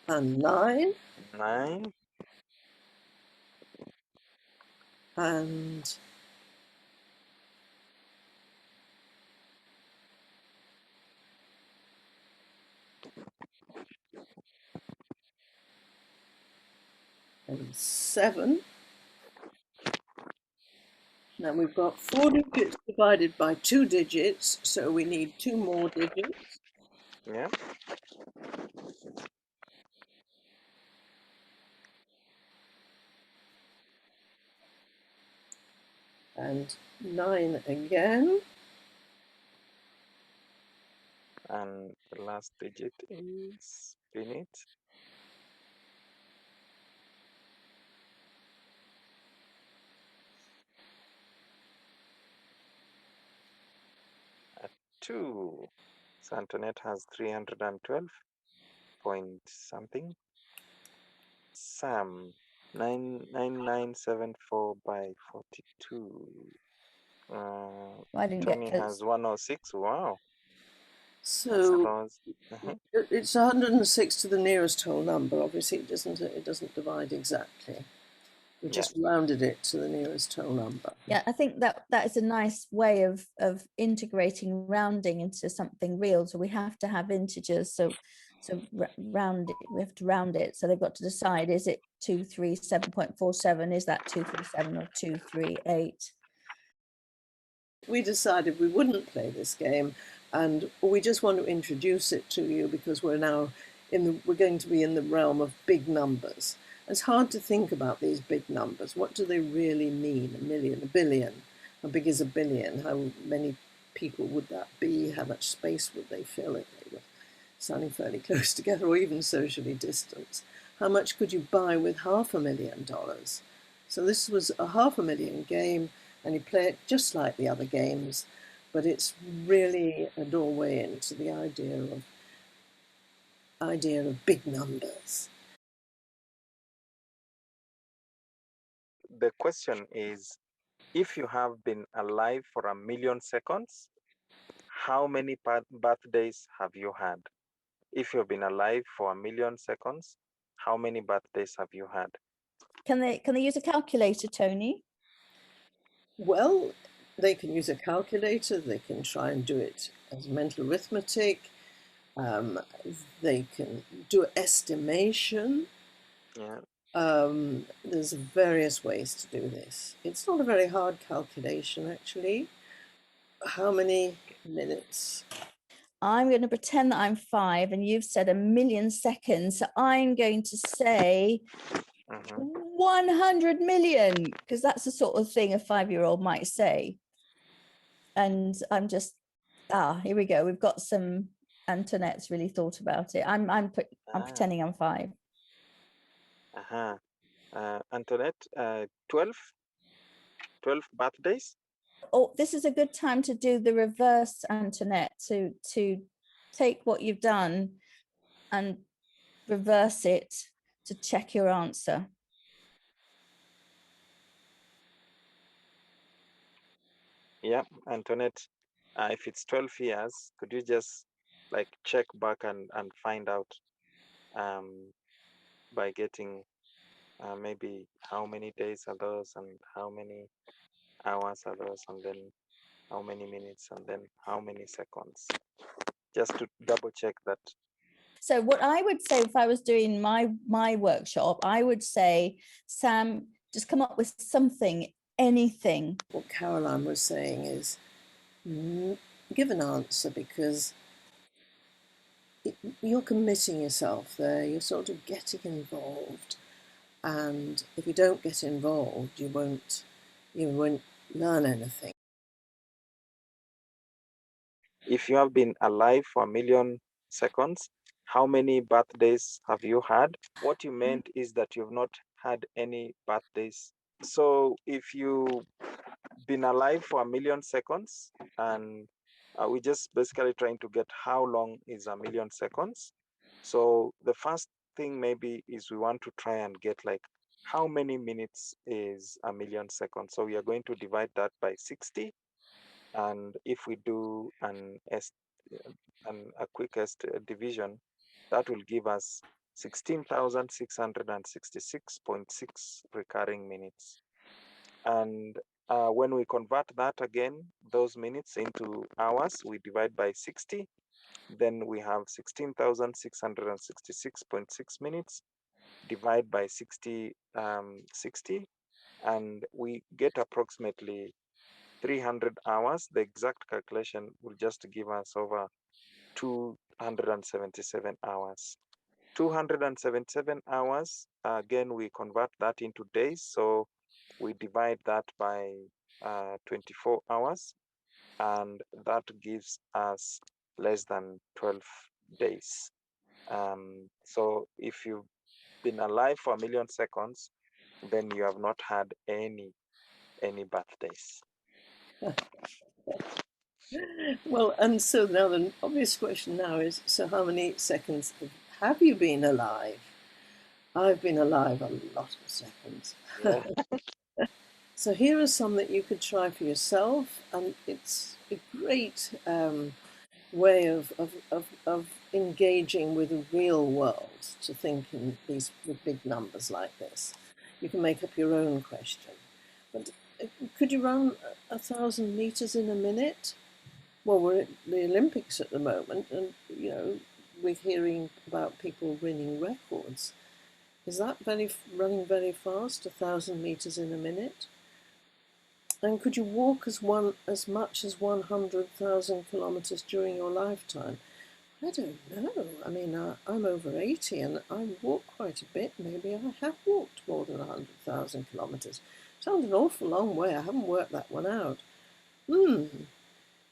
And 9. 9. And 7. Now we've got 4 digits divided by 2 digits, so we need 2 more digits. Yeah. And 9 again. And the last digit is spin it. At 2. So Antoinette has 312 point something. Sam 99974 by 42. I didn't get Tony close. has 106. Wow, that's So close. it's 106 to the nearest whole number. Obviously, it doesn't divide exactly. We just rounded it to the nearest whole number. Yeah, I think that is a nice way of integrating rounding into something real. So we have to have integers. So round it. We have to round it. So they've got to decide: is it 237.47? Is that 237 or 238? We decided we wouldn't play this game, and we just want to introduce it to you because we're now we're going to be in the realm of big numbers. It's hard to think about these big numbers. What do they really mean? A million, a billion. How big is a billion? How many people would that be? How much space would they fill if they were standing fairly close together or even socially distanced? How much could you buy with $500,000? So this was a $500,000 game, and you play it just like the other games, but it's really a doorway into the idea of big numbers. The question is, if you have been alive for 1,000,000 seconds, how many birthdays have you had? If you've been alive for 1,000,000 seconds, how many birthdays have you had? Can they use a calculator, Tony? Well, they can use a calculator, they can try and do it as mental arithmetic, they can do estimation. Yeah. There's various ways to do this. It's not a very hard calculation, actually. How many minutes? I'm going to pretend that I'm 5 and you've said 1,000,000 seconds. So I'm going to say 100 million, because that's the sort of thing a 5-year-old might say. And I'm just, here we go. We've got some. Antoinette's really thought about it. I'm pretending I'm 5. Antoinette, 12 birthdays. Oh, this is a good time to do the reverse, Antoinette, to take what you've done and reverse it to check your answer. Yeah, Antoinette, if it's 12 years, could you just like check back and find out by getting maybe how many days are those and how many hours are those and then how many minutes and then how many seconds, just to double check that. So what I would say if I was doing my workshop, I would say, Sam, just come up with something, anything. What Caroline was saying is give an answer, because you're committing yourself there, you're sort of getting involved, and if you don't get involved, you won't learn anything. If you have been alive for 1,000,000 seconds, how many birthdays have you had? What you meant is that you've not had any birthdays. So if you've been alive for 1,000,000 seconds, and we're just basically trying to get how long is 1,000,000 seconds. So the first thing maybe is we want to try and get like how many minutes is 1,000,000 seconds. So we are going to divide that by 60. And if we do a quickest division, that will give us 16,666.6 recurring minutes. And when we convert that again, those minutes into hours, we divide by 60. Then we have 16,666.6 minutes, divide by 60, and we get approximately 300 hours. The exact calculation will just give us over 277 hours. 277 hours, again, we convert that into days. So we divide that by 24 hours, and that gives us less than 12 days. So if you've been alive for 1,000,000 seconds, then you have not had any birthdays. Well, and so now the obvious question now is, so how many seconds have you been alive? I've been alive a lot of seconds. Yeah. So here are some that you could try for yourself, and it's a great way of engaging with the real world, to think in these with big numbers like this. You can make up your own question. But could you run 1,000 meters in a minute? Well, we're at the Olympics at the moment, and we're hearing about people winning records. Is that running very fast, 1,000 meters in a minute? And could you walk as much as 100,000 kilometers during your lifetime? I don't know. I mean, I'm over 80 and I walk quite a bit. Maybe I have walked more than 100,000 kilometers. Sounds an awful long way. I haven't worked that one out.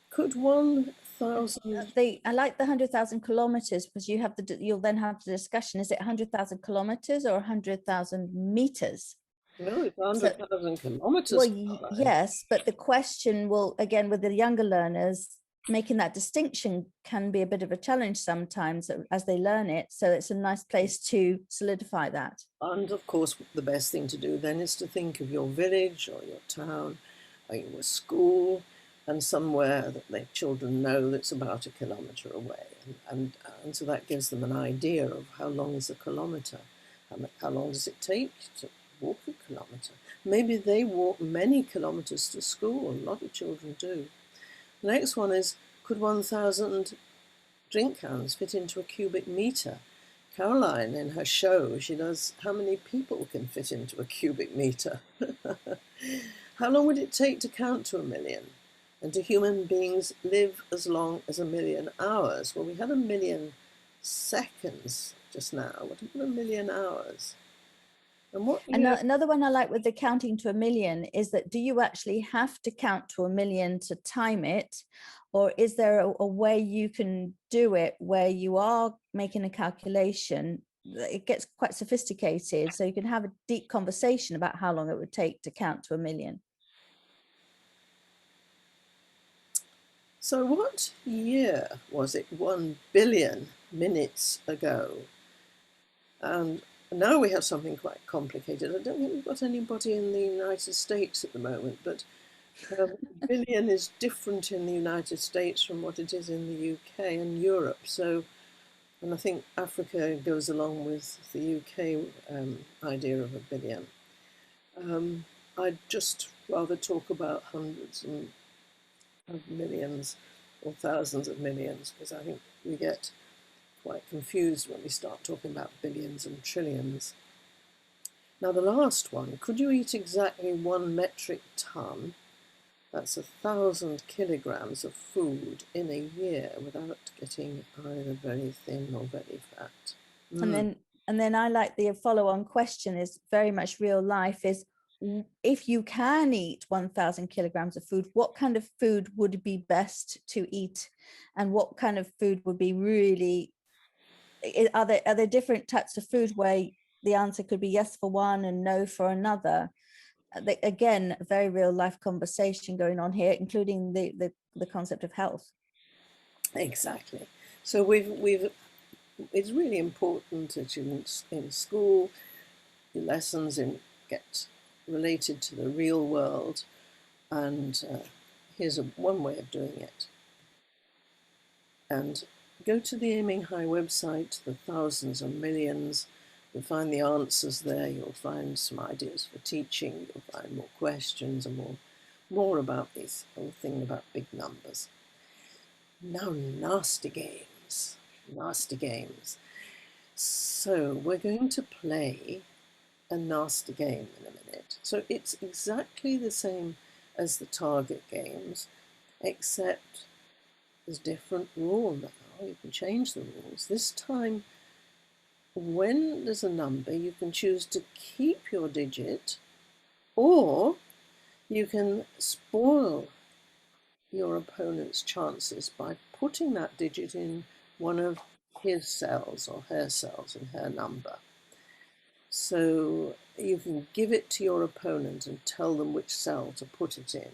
Could 1,000... I like the 100,000 kilometers, because you'll then have the discussion. Is it 100,000 kilometers or 100,000 meters? No, it's 100,000 kilometers. Well, yes, but the question will, again, with the younger learners, making that distinction can be a bit of a challenge sometimes as they learn it. So it's a nice place to solidify that. And of course, the best thing to do then is to think of your village or your town or your school, and somewhere that their children know that's about 1 kilometre away. And so that gives them an idea of how long is a kilometre, how long does it take to walk 1 kilometre. Maybe they walk many kilometres to school. A lot of children do. The next one is, could 1,000 drink cans fit into a cubic metre? Caroline, in her show, she does how many people can fit into a cubic metre. How long would it take to count to 1,000,000? And do human beings live as long as 1,000,000 hours? Well, we had 1,000,000 seconds just now. What about 1,000,000 hours? And another one I like with the counting to 1,000,000 is that, do you actually have to count to 1,000,000 to time it? Or is there a way you can do it where you are making a calculation? It gets quite sophisticated, so you can have a deep conversation about how long it would take to count to 1,000,000. So what year was it 1 billion minutes ago? And now we have something quite complicated. I don't think we've got anybody in the United States at the moment, but billion is different in the United States from what it is in the UK and Europe. So, and I think Africa goes along with the UK idea of 1 billion. I'd just rather talk about hundreds of millions or thousands of millions, because I think we get quite confused when we start talking about billions and trillions. Now the last one, could you eat exactly 1 metric ton, that's 1,000 kilograms of food in a year, without getting either very thin or very fat? And then I like the follow-on question, is very much real life, is if you can eat 1,000 kilograms of food, what kind of food would be best to eat? And what kind of food would be really, are there different types of food where the answer could be yes for one and no for another? Again, a very real life conversation going on here, including the concept of health. Exactly. So it's really important that in school, the lessons get related to the real world, and here's one way of doing it. And go to the Aiming High website, the thousands and millions. You'll find the answers there. You'll find some ideas for teaching. You'll find more questions and more about this whole thing about big numbers. Now, nasty games. Nasty games. So we're going to play a nasty game in a minute. So it's exactly the same as the target games, except there's different rule now. You can change the rules. This time, when there's a number, you can choose to keep your digit, or you can spoil your opponent's chances by putting that digit in one of his cells or her cells in her number. So you can give it to your opponent and tell them which cell to put it in.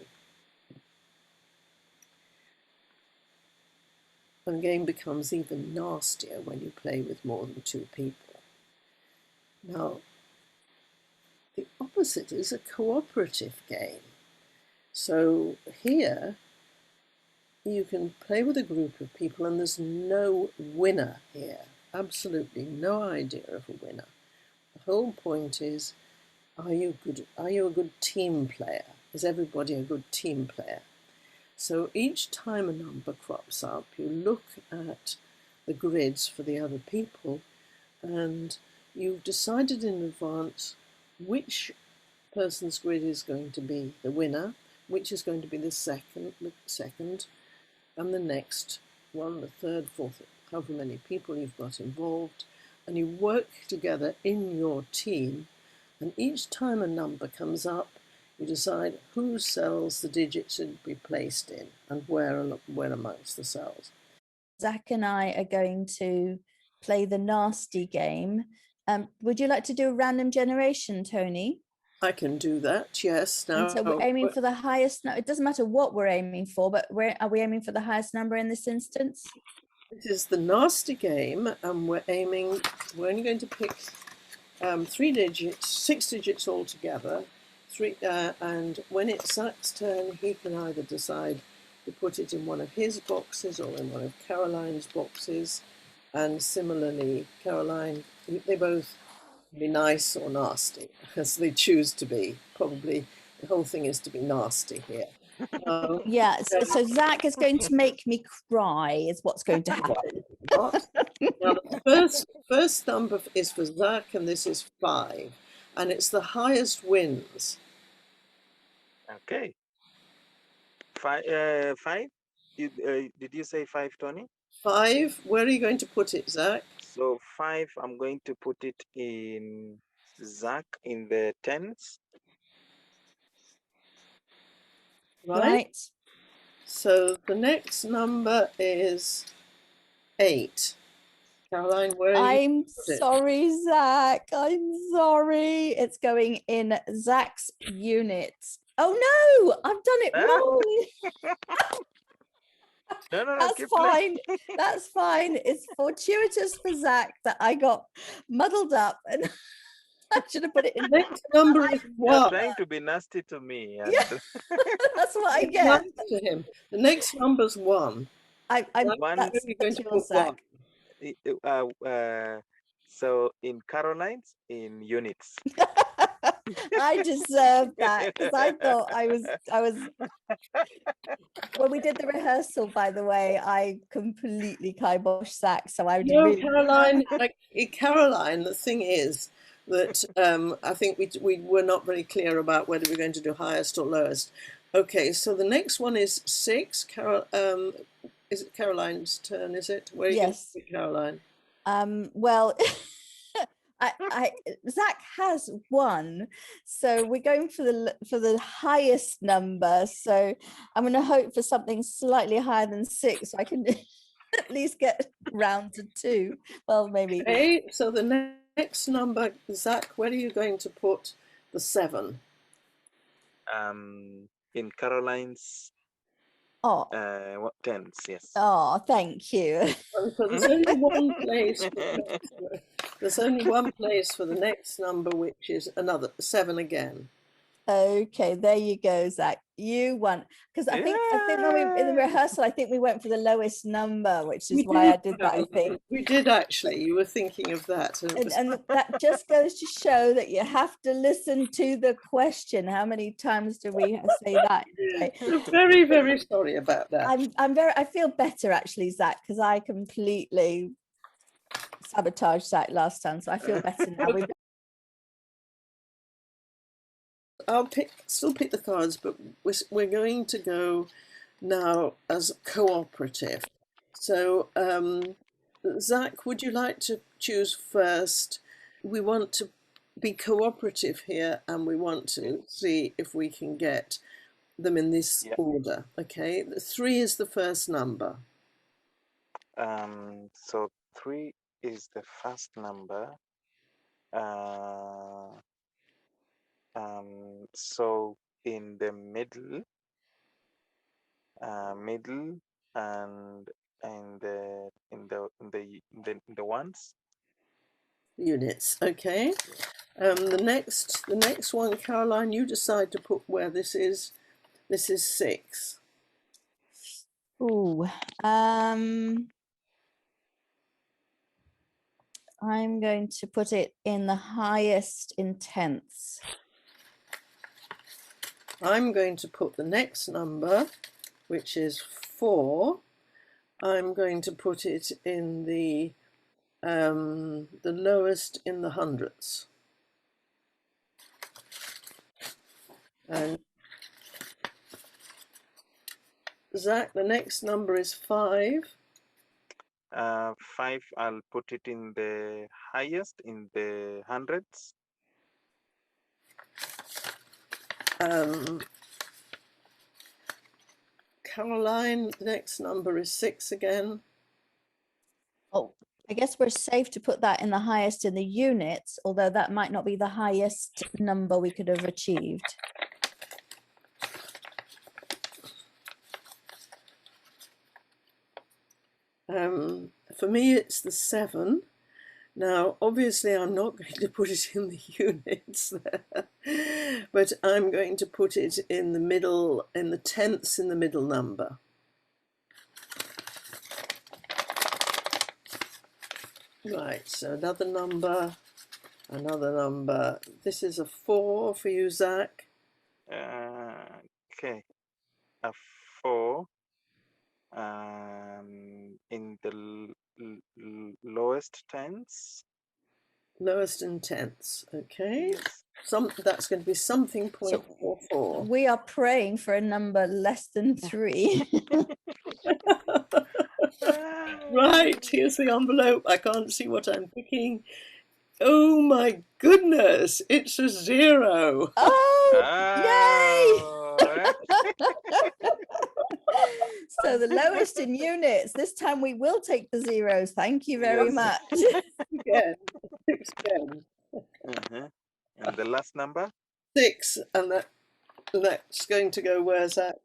And the game becomes even nastier when you play with more than 2 people. Now, the opposite is a cooperative game. So here, you can play with a group of people and there's no winner here. Absolutely no idea of a winner. The whole point is, are you a good team player? Is everybody a good team player? So each time a number crops up, you look at the grids for the other people and you've decided in advance which person's grid is going to be the winner, which is going to be the second, and the next one, the third, fourth, however many people you've got involved, and you work together in your team, and each time a number comes up, you decide whose cells the digit should be placed in and where amongst the cells. Zach and I are going to play the nasty game. Would you like to do a random generation, Tony? I can do that, yes. Now, And so we're aiming for the highest. It doesn't matter what we're aiming for, but are we aiming for the highest number in this instance? This is the nasty game, and we're only going to pick 3 digits, 6 digits altogether. And when it's Zach's turn, he can either decide to put it in one of his boxes or in one of Caroline's boxes. And similarly, Caroline, they both be nice or nasty, as they choose to be. Probably the whole thing is to be nasty here. Yeah, so Zach is going to make me cry, is what's going to happen. Now, the first number is for Zach, and this is 5, and it's the highest wins. Okay. 5. 5. Did you say 5, Tony? 5. Where are you going to put it, Zach? So 5, I'm going to put it in Zach in the tens. Right. So the next number is 8. Caroline, where are you? I'm sorry, Zach. I'm sorry. It's going in Zach's unit. Oh no, I've done it wrong. No, That's fine. That's fine. It's fortuitous for Zach that I got muddled up and I should have put it in. The next number is 1. You're trying to be nasty to me. And yeah, that's what I get. To him. The next number's 1. I'm that's going to put Zach. So in Caroline's, in units. I deserved that because I thought I was when we did the rehearsal, by the way, I completely kiboshed Zach. So I really Caroline, Caroline, the thing is that I think we were not very clear about whether we're going to do highest or lowest. Okay, so the next one is 6. Is it Caroline's turn, is it? Where are you going to pick Caroline? Well, Zach has 1, so we're going for the highest number. So I'm going to hope for something slightly higher than 6, so I can at least get round to 2. Well, maybe. Okay, so the next number, Zach, where are you going to put the 7? In Caroline's. What tens? Yes. Oh, thank you. So there's only one place. There's only one place for the next number, which is another 7 again. Okay, there you go, Zach. You won, because I think when we in the rehearsal, I think we went for the lowest number, which is why I did that. I think we did actually. You were thinking of that, and that just goes to show that you have to listen to the question. How many times do we say that? I'm very, very sorry about that. I feel better actually, Zach, because I completely sabotaged Zach last time, so I feel better now. I'll still pick the cards, but we're going to go now as cooperative. So, Zach, would you like to choose first? We want to be cooperative here, and we want to see if we can get them in this order. Okay, 3 is the first number. So 3 is the first number. So in the middle, and in the ones. Units, okay. The next one, Caroline, you decide to put where this is. This is 6. Ooh, I'm going to put it in the highest in tenths. I'm going to put the next number, which is 4. I'm going to put it in the lowest in the hundredths. And Zach, the next number is 5. 5, I'll put it in the highest in the hundreds. Caroline, the next number is 6 again. Oh, I guess we're safe to put that in the highest in the units, although that might not be the highest number we could have achieved. For me, it's the 7. Now, obviously, I'm not going to put it in the units there, but I'm going to put it in the middle, in the tenths in the middle number. Right, so another number. This is a 4 for you, Zach. Okay, a 4 in the lowest tens. Lowest in tenths, okay. Yes. That's going to be something 0.44. We are praying for a number less than 3. Right, here's the envelope. I can't see what I'm picking. Oh my goodness, it's a 0. Oh, Oh, yay! So the lowest in units. This time we will take the zeros. Thank you very yes. much. Again, 6 again. And the last number 6, and that's going to go where's that?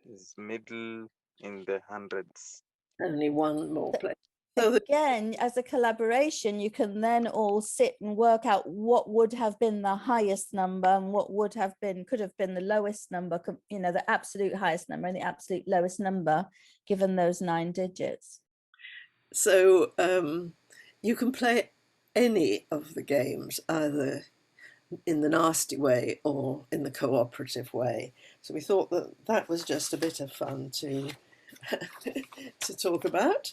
is middle in the hundreds. Only one more place. So Again, as a collaboration, you can then all sit and work out what would have been the highest number and what could have been the lowest number, you know, the absolute highest number and the absolute lowest number, given those 9 digits. So you can play any of the games, either in the nasty way or in the cooperative way. So we thought that was just a bit of fun to to talk about.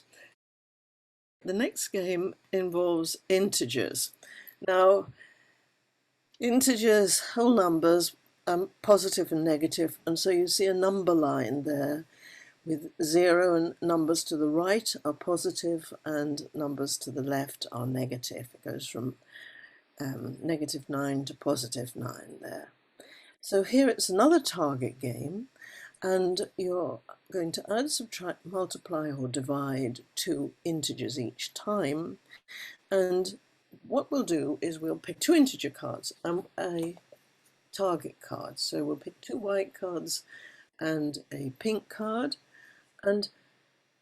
The next game involves integers. Now, integers, whole numbers, positive and negative, and so you see a number line there with 0, and numbers to the right are positive and numbers to the left are negative. It goes from -9 to +9 there. So here it's another target game, and you're going to add, subtract, multiply or divide 2 integers each time. And what we'll do is we'll pick 2 integer cards and a target card. So we'll pick 2 white cards and a pink card. And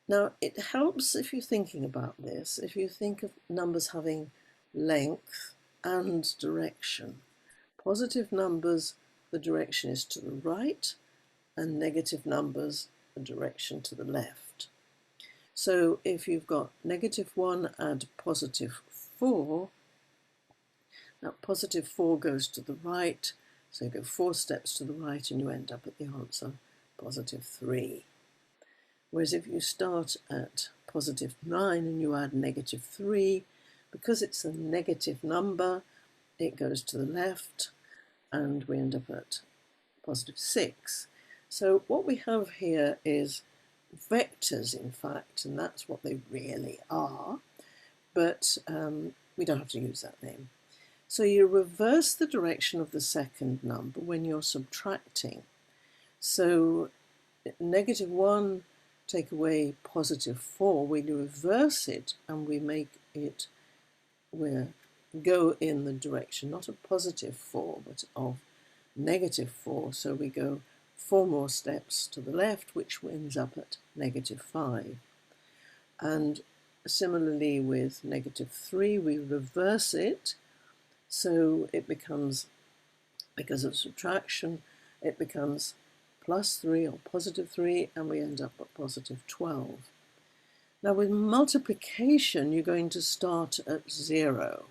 now it helps if you're thinking about this, if you think of numbers having length and direction. Positive numbers, the direction is to the right, and negative numbers, the direction to the left. So if you've got -1 add +4, that +4 goes to the right, so you go 4 steps to the right and you end up at the answer +3. Whereas if you start at +9 and you add -3, because it's a negative number, it goes to the left and we end up at +6. So what we have here is vectors, in fact, and that's what they really are, but we don't have to use that name. So you reverse the direction of the second number when you're subtracting. So -1 take away +4, we reverse it and we make it go in the direction not of +4 but of -4. So we go 4 more steps to the left, which ends up at -5. And similarly with -3, we reverse it. So it becomes, because of subtraction, it becomes +3 or +3, and we end up at +12. Now with multiplication, you're going to start at 0.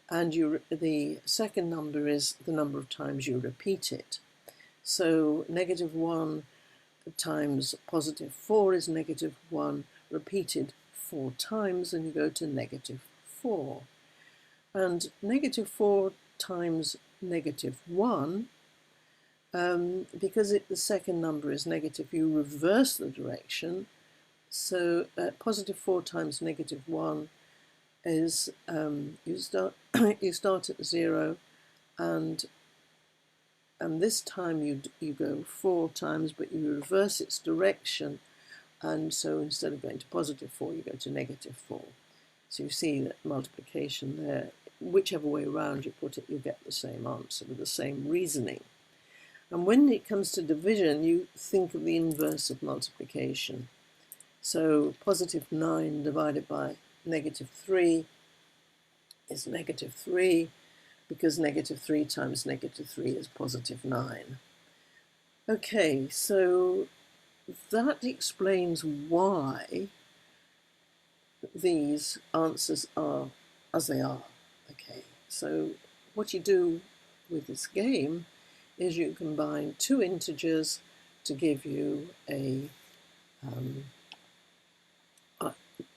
And the second number is the number of times you repeat it. So -1 times +4 is -1 repeated 4 times, and you go to -4. And -4 times -1, because the second number is negative, you reverse the direction. So +4 times -1 is you start at 0, and this time you go 4 times, but you reverse its direction, and so instead of going to +4, you go to -4. So you see that multiplication there, whichever way around you put it, you get the same answer with the same reasoning. And when it comes to division, you think of the inverse of multiplication. So +9 divided by -3 is -3, because -3 times -3 is +9. Okay, so that explains why these answers are as they are. Okay, so what you do with this game is you combine two integers to give you a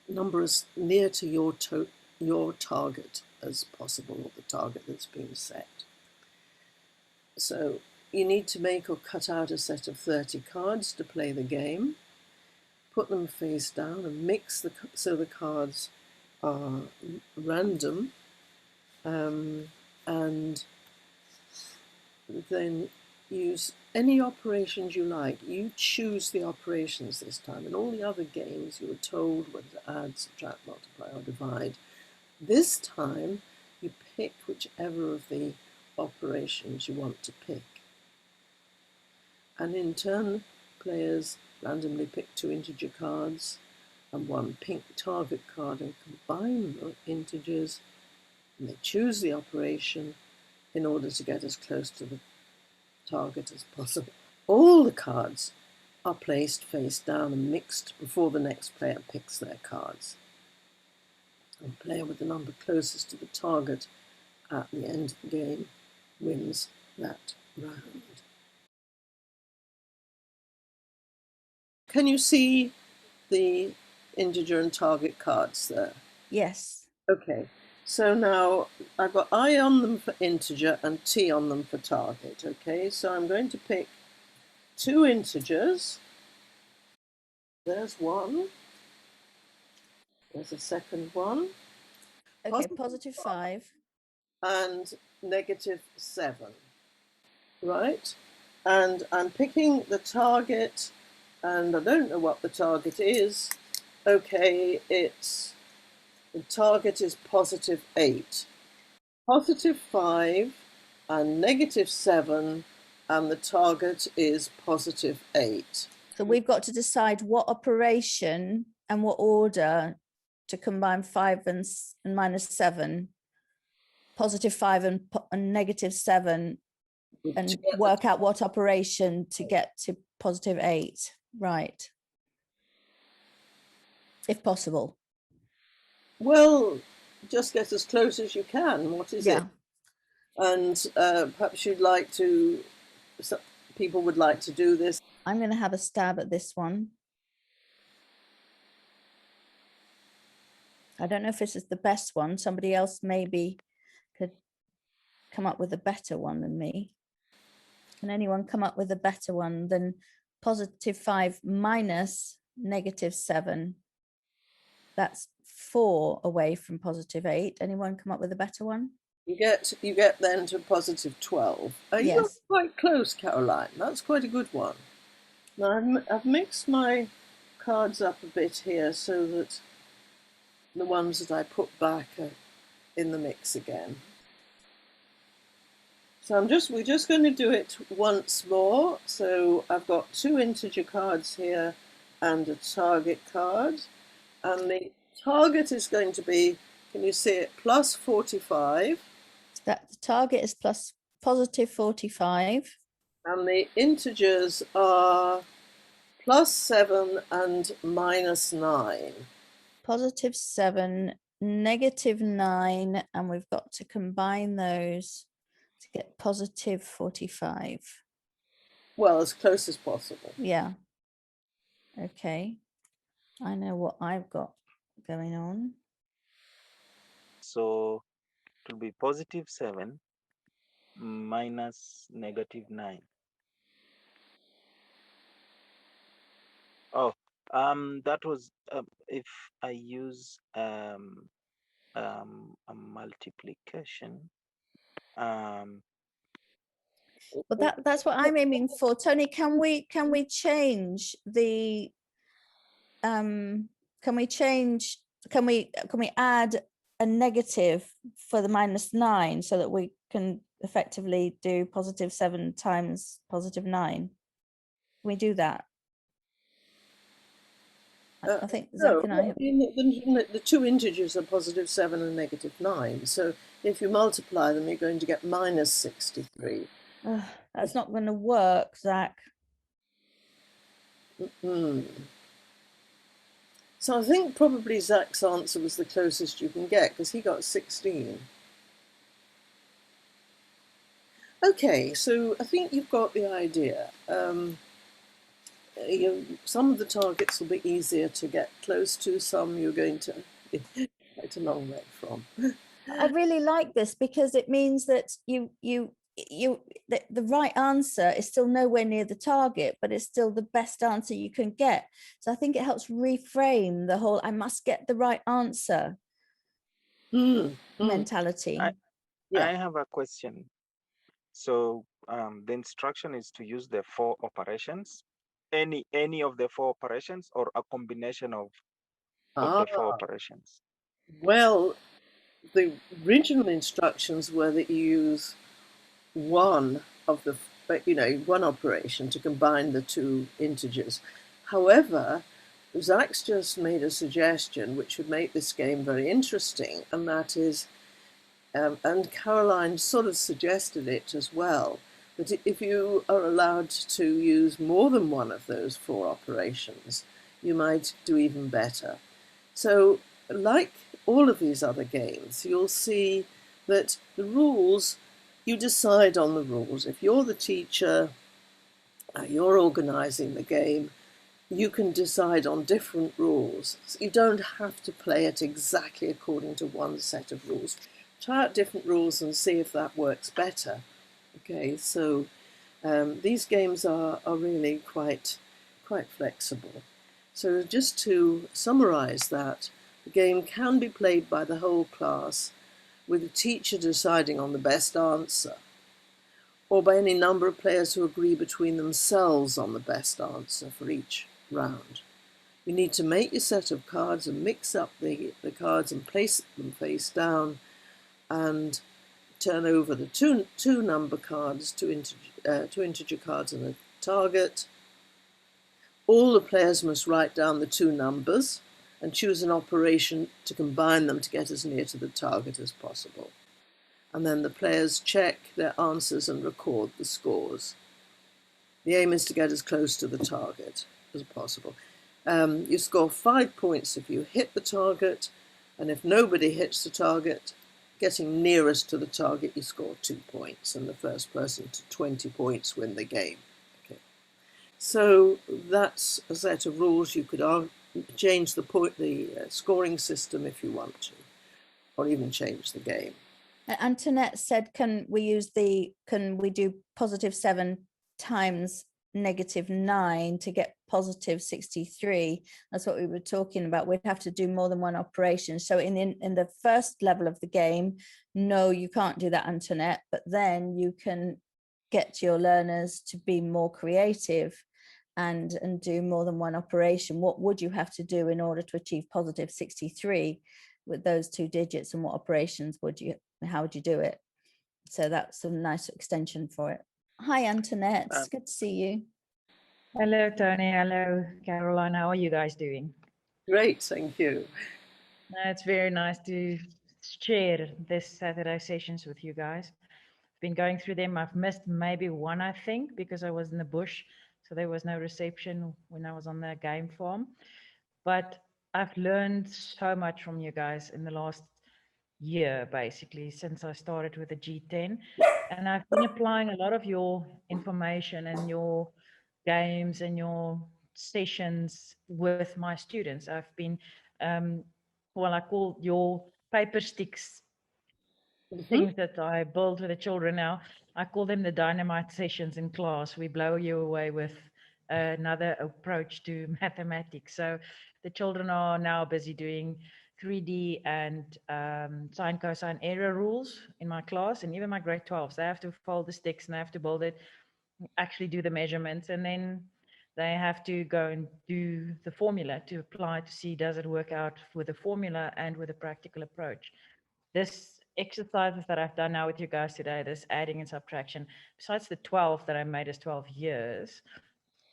number as near to your target as possible, or the target that's been set. So you need to make or cut out a set of 30 cards to play the game, put them face down and mix so the cards are random, and then use any operations you like. You choose the operations this time. In all the other games you were told whether to add, subtract, multiply or divide. This time you pick whichever of the operations you want to pick. And in turn, players randomly pick 2 integer cards and 1 pink target card and combine the integers, and they choose the operation in order to get as close to the target as possible. All the cards are placed face down and mixed before the next player picks their cards. And the player with the number closest to the target at the end of the game wins that round. Can you see the integer and target cards there? Yes. Okay, so now I've got I on them for integer and T on them for target. Okay, so I'm going to pick 2 integers. There's one. There's a second one. Okay, +5. And -7. Right? And I'm picking the target, and I don't know what the target is. Okay, the target is +8. +5 and -7, and the target is +8. So we've got to decide what operation and what order to combine 5 and -7, +5 and -7, and work out what operation to get to +8, right? If possible. Well, just get as close as you can. What is it? Yeah. And perhaps people would like to do this. I'm going to have a stab at this one. I don't know if this is the best one. Somebody else maybe could come up with a better one than me. Can anyone come up with a better one than +5 minus -7? That's 4 away from +8. Anyone come up with a better one? You get then to +12. You're Yes. quite close, Caroline. That's quite a good one. Now I've mixed my cards up a bit here so that the ones that I put back are in the mix again. So we're just going to do it once more. So I've got 2 integer cards here and a target card. And the target is going to be, can you see it, plus 45. That the target is plus positive 45. And the integers are plus 7 and minus 9. Positive 7, negative 9, and we've got to combine those to get positive 45. Well, as close as possible. Yeah. Okay. I know what I've got going on. So it will be positive 7 minus negative 9. Oh, that was if I use a multiplication. But that's what I'm aiming for. Tony, can we change the can we add a negative for the minus 9 so that we can effectively do positive 7 times positive 9? Can we do that? I think Zach and I have. The two integers are positive 7 and negative 9. So if you multiply them, you're going to get minus 63. That's not going to work, Zach. So I think probably Zach's answer was the closest you can get, because he got 16. Okay, so I think you've got the idea. Some of the targets will be easier to get close to, some you're going to be quite a long way from. I really like this because it means that the right answer is still nowhere near the target, but it's still the best answer you can get. So I think it helps reframe the whole I must get the right answer mentality. I have a question. So the instruction is to use the 4 operations, any of the 4 operations, or a combination of the 4 operations? Well, the original instructions were that you use one of the, one operation to combine the two integers. However, Zach's just made a suggestion which would make this game very interesting, and that is, and Caroline sort of suggested it as well, that if you are allowed to use more than one of those 4 operations, you might do even better. So, like all of these other games, you'll see that the rules, you decide on the rules. If you're the teacher, you're organizing the game, you can decide on different rules. So you don't have to play it exactly according to one set of rules. Try out different rules and see if that works better. Okay, so these games are really quite flexible. So just to summarize that, the game can be played by the whole class with the teacher deciding on the best answer, or by any number of players who agree between themselves on the best answer for each round. You need to make your set of cards and mix up the cards and place them face down and turn over the two number cards, two integer cards and a target. All the players must write down the 2 numbers and choose an operation to combine them to get as near to the target as possible. And then the players check their answers and record the scores. The aim is to get as close to the target as possible. You score 5 points if you hit the target, and if nobody hits the target, getting nearest to the target, you score 2 points, and the first person to 20 points win the game. Okay. So that's a set of rules. You could change the scoring system if you want to, or even change the game. Antoinette said, can we do positive 7 times negative 9 to get positive 63? That's what we were talking about. We'd have to do more than one operation. So in the first level of the game, no, you can't do that, Antoinette, but then you can get your learners to be more creative and do more than one operation. What would you have to do in order to achieve positive 63 with those 2 digits, and what operations how would you do it? So that's a nice extension for it. Hi, Antoinette. It's good to see you. Hello, Tony. Hello, Caroline. How are you guys doing? Great, thank you. It's very nice to share this Saturday sessions with you guys. Been going through them. I've missed maybe one, I think, because I was in the bush, so there was no reception when I was on the game farm. But I've learned so much from you guys in the last year, basically, since I started with the G10. And I've been applying a lot of your information and your games and your sessions with my students. I've been, um, well, I call your paper sticks Mhm. things that I build with the children now. I call them the dynamite sessions in class. We blow you away with another approach to mathematics. So the children are now busy doing 3D and sine, cosine, area rules in my class, and even my grade 12s. They have to fold the sticks and they have to build it, actually do the measurements, and then they have to go and do the formula to apply to see does it work out with the formula and with a practical approach. This exercises that I've done now with you guys today, this adding and subtraction, besides the 12 that I made as 12 years,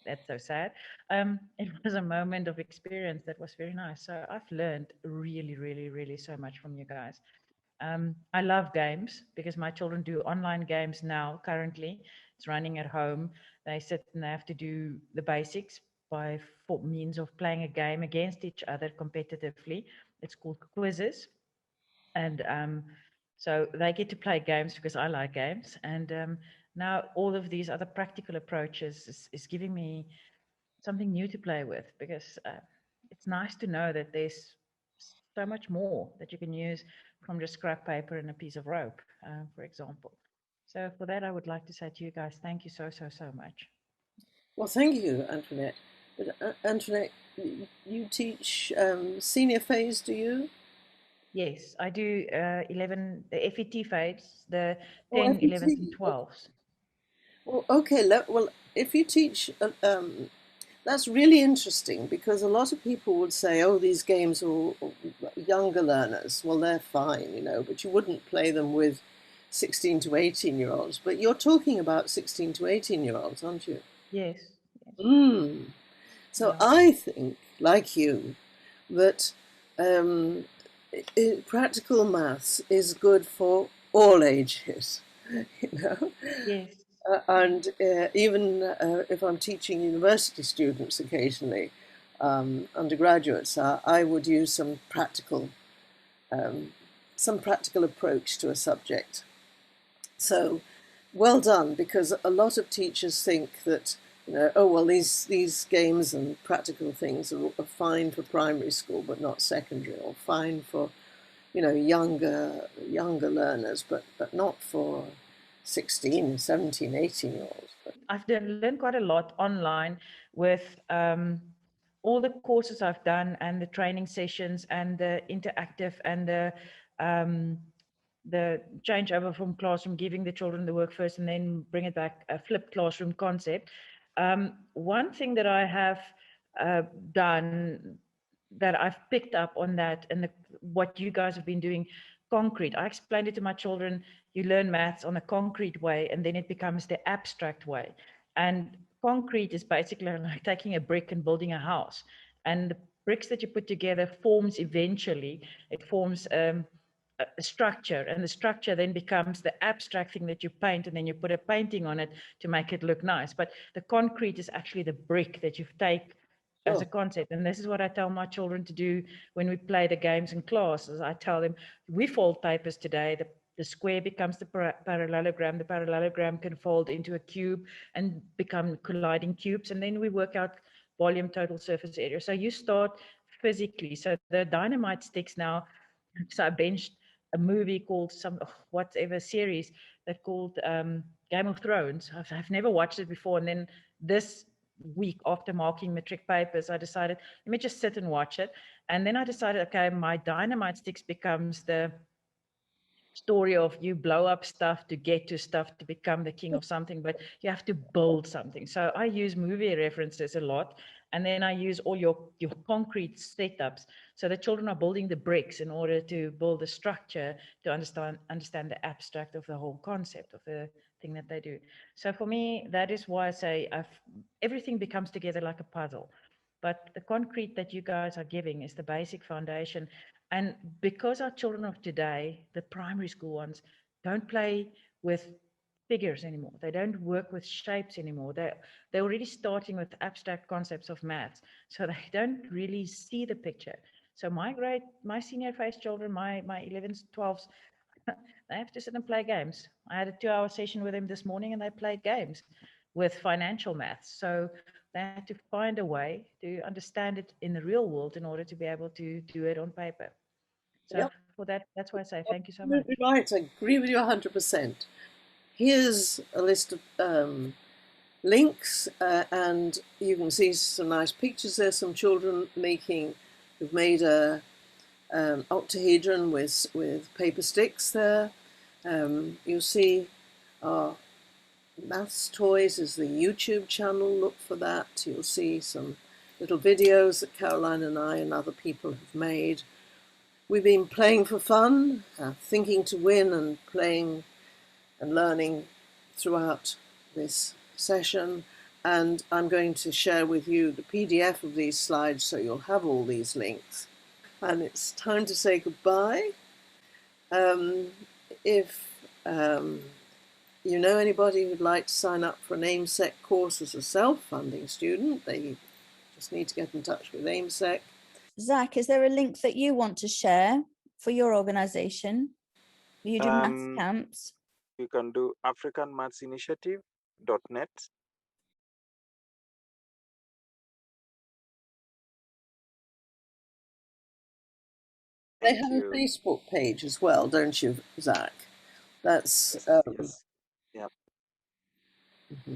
that's so sad. It was a moment of experience that was very nice. So I've learned really, really, really so much from you guys. I love games because my children do online games now. Currently, it's running at home. They sit and they have to do the basics by means of playing a game against each other competitively. It's called quizzes, and so they get to play games because I like games. And now all of these other practical approaches is giving me something new to play with, because it's nice to know that there's so much more that you can use from just scrap paper and a piece of rope, for example. So for that, I would like to say to you guys, thank you so, so, so much. Well, thank you, Antoinette. But Antoinette, you teach senior phase, do you? Yes, I do 11, the FET phase, the Oh, 10, 11s, and FET. 12s. Well, okay. Well, if you teach, that's really interesting because a lot of people would say, "Oh, these games are younger learners." Well, they're fine, but you wouldn't play them with 16 to 18-year-olds. But you're talking about 16 to 18-year-olds, aren't you? Yes, yes, Mm. So yeah, I think, like you, that practical maths is good for all ages, you know. yes, And even if I'm teaching university students occasionally, undergraduates, I would use um, some practical approach to a subject. So, well done, because a lot of teachers think that oh well, these games and practical things are fine for primary school, but not secondary, or fine for younger learners, but not for 16, 17, 18-year-olds. I've learned quite a lot online with all the courses I've done and the training sessions and the interactive and the changeover from classroom, giving the children the work first and then bring it back, a flipped classroom concept. One thing that I have done that I've picked up on that and what you guys have been doing, concrete. I explained it to my children. You learn maths on a concrete way, and then it becomes the abstract way. And concrete is basically like taking a brick and building a house. And the bricks that you put together forms eventually. It forms a structure, and the structure then becomes the abstract thing that you paint, and then you put a painting on it to make it look nice. But the concrete is actually the brick that you take as a Sure. concept. And this is what I tell my children to do when we play the games in class. Is I tell them, we fold papers today. The square becomes the parallelogram. The parallelogram can fold into a cube and become colliding cubes. And then we work out volume, total surface area. So you start physically. So the dynamite sticks now. So I benched a movie called whatever series that called Game of Thrones. I've never watched it before. And then this week after marking matric papers, I decided, let me just sit and watch it. And then I decided, okay, my dynamite sticks becomes the story of you blow up stuff to get to stuff to become the king of something, but you have to build something. So I use movie references a lot, and then I use all your concrete setups. So the children are building the bricks in order to build a structure to understand the abstract of the whole concept of the thing that they do. So for me, that is why I say everything becomes together like a puzzle. but the concrete that you guys are giving is the basic foundation. And because our children of today, the primary school ones, don't play with figures anymore. They don't work with shapes anymore. They're already starting with abstract concepts of maths. So they don't really see the picture. So my senior phase children, my 11s, 12s, they have to sit and play games. I had a 2-hour session with them this morning and they played games with financial maths. So they had to find a way to understand it in the real world in order to be able to do it on paper. So Yep. for that, that's why I say thank you so much. Absolutely right. I agree with you 100%. Here's a list of links, and you can see some nice pictures there. Some children who've made a octahedron with paper sticks there. You'll see our Maths Toys is the YouTube channel. Look for that. You'll see some little videos that Caroline and I and other people have made. We've been playing for fun, thinking to win, and playing and learning throughout this session. And I'm going to share with you the PDF of these slides so you'll have all these links. And it's time to say goodbye. If you know anybody who'd like to sign up for an AIMSEC course as a self-funding student, they just need to get in touch with AIMSEC. Zach, is there a link that you want to share for your organization? You do maths camps. You can do africanmathsinitiative.net. They have a Facebook page as well, don't you, Zach? That's yes. Yep. Mm-hmm.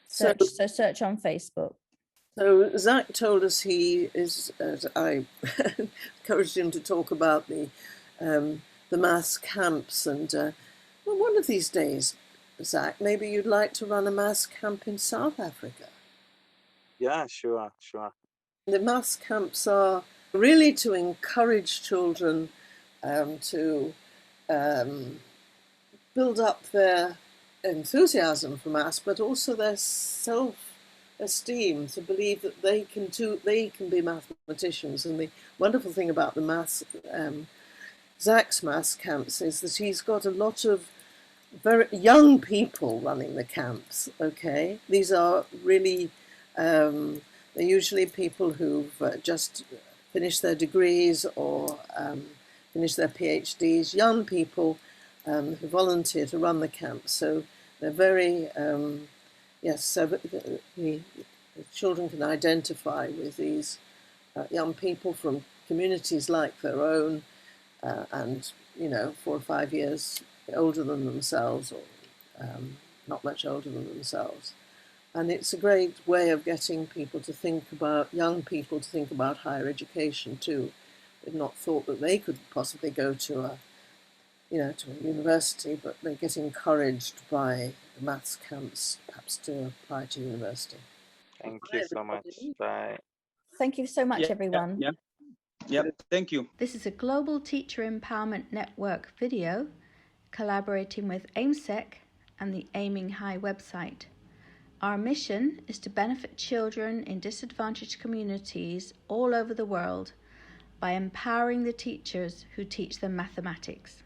Search on Facebook. So Zach told us he is, I encouraged him to talk about the maths camps, and well, one of these days, Zach, maybe you'd like to run a maths camp in South Africa. Yeah, sure. The maths camps are really to encourage children to build up their enthusiasm for maths, but also their self-esteem, to believe that they can be mathematicians. And the wonderful thing about the Zach's maths camps is that he's got a lot of very young people running the camps. Okay, these are really they're usually people who've just finished their degrees or finished their PhDs, young people who volunteer to run the camps. So they're very, so the children can identify with these young people from communities like their own, and 4 or 5 years older than themselves, or not much older than themselves. And it's a great way of getting people to think about, young people to think about higher education too. They've not thought that they could possibly go to a university, but they get encouraged by the maths camps perhaps to apply to university. Thank you so much. Bye. Thank you so much, everyone. Yeah, thank you. This is a Global Teacher Empowerment Network video collaborating with AIMSEC and the Aiming High website. Our mission is to benefit children in disadvantaged communities all over the world by empowering the teachers who teach them mathematics.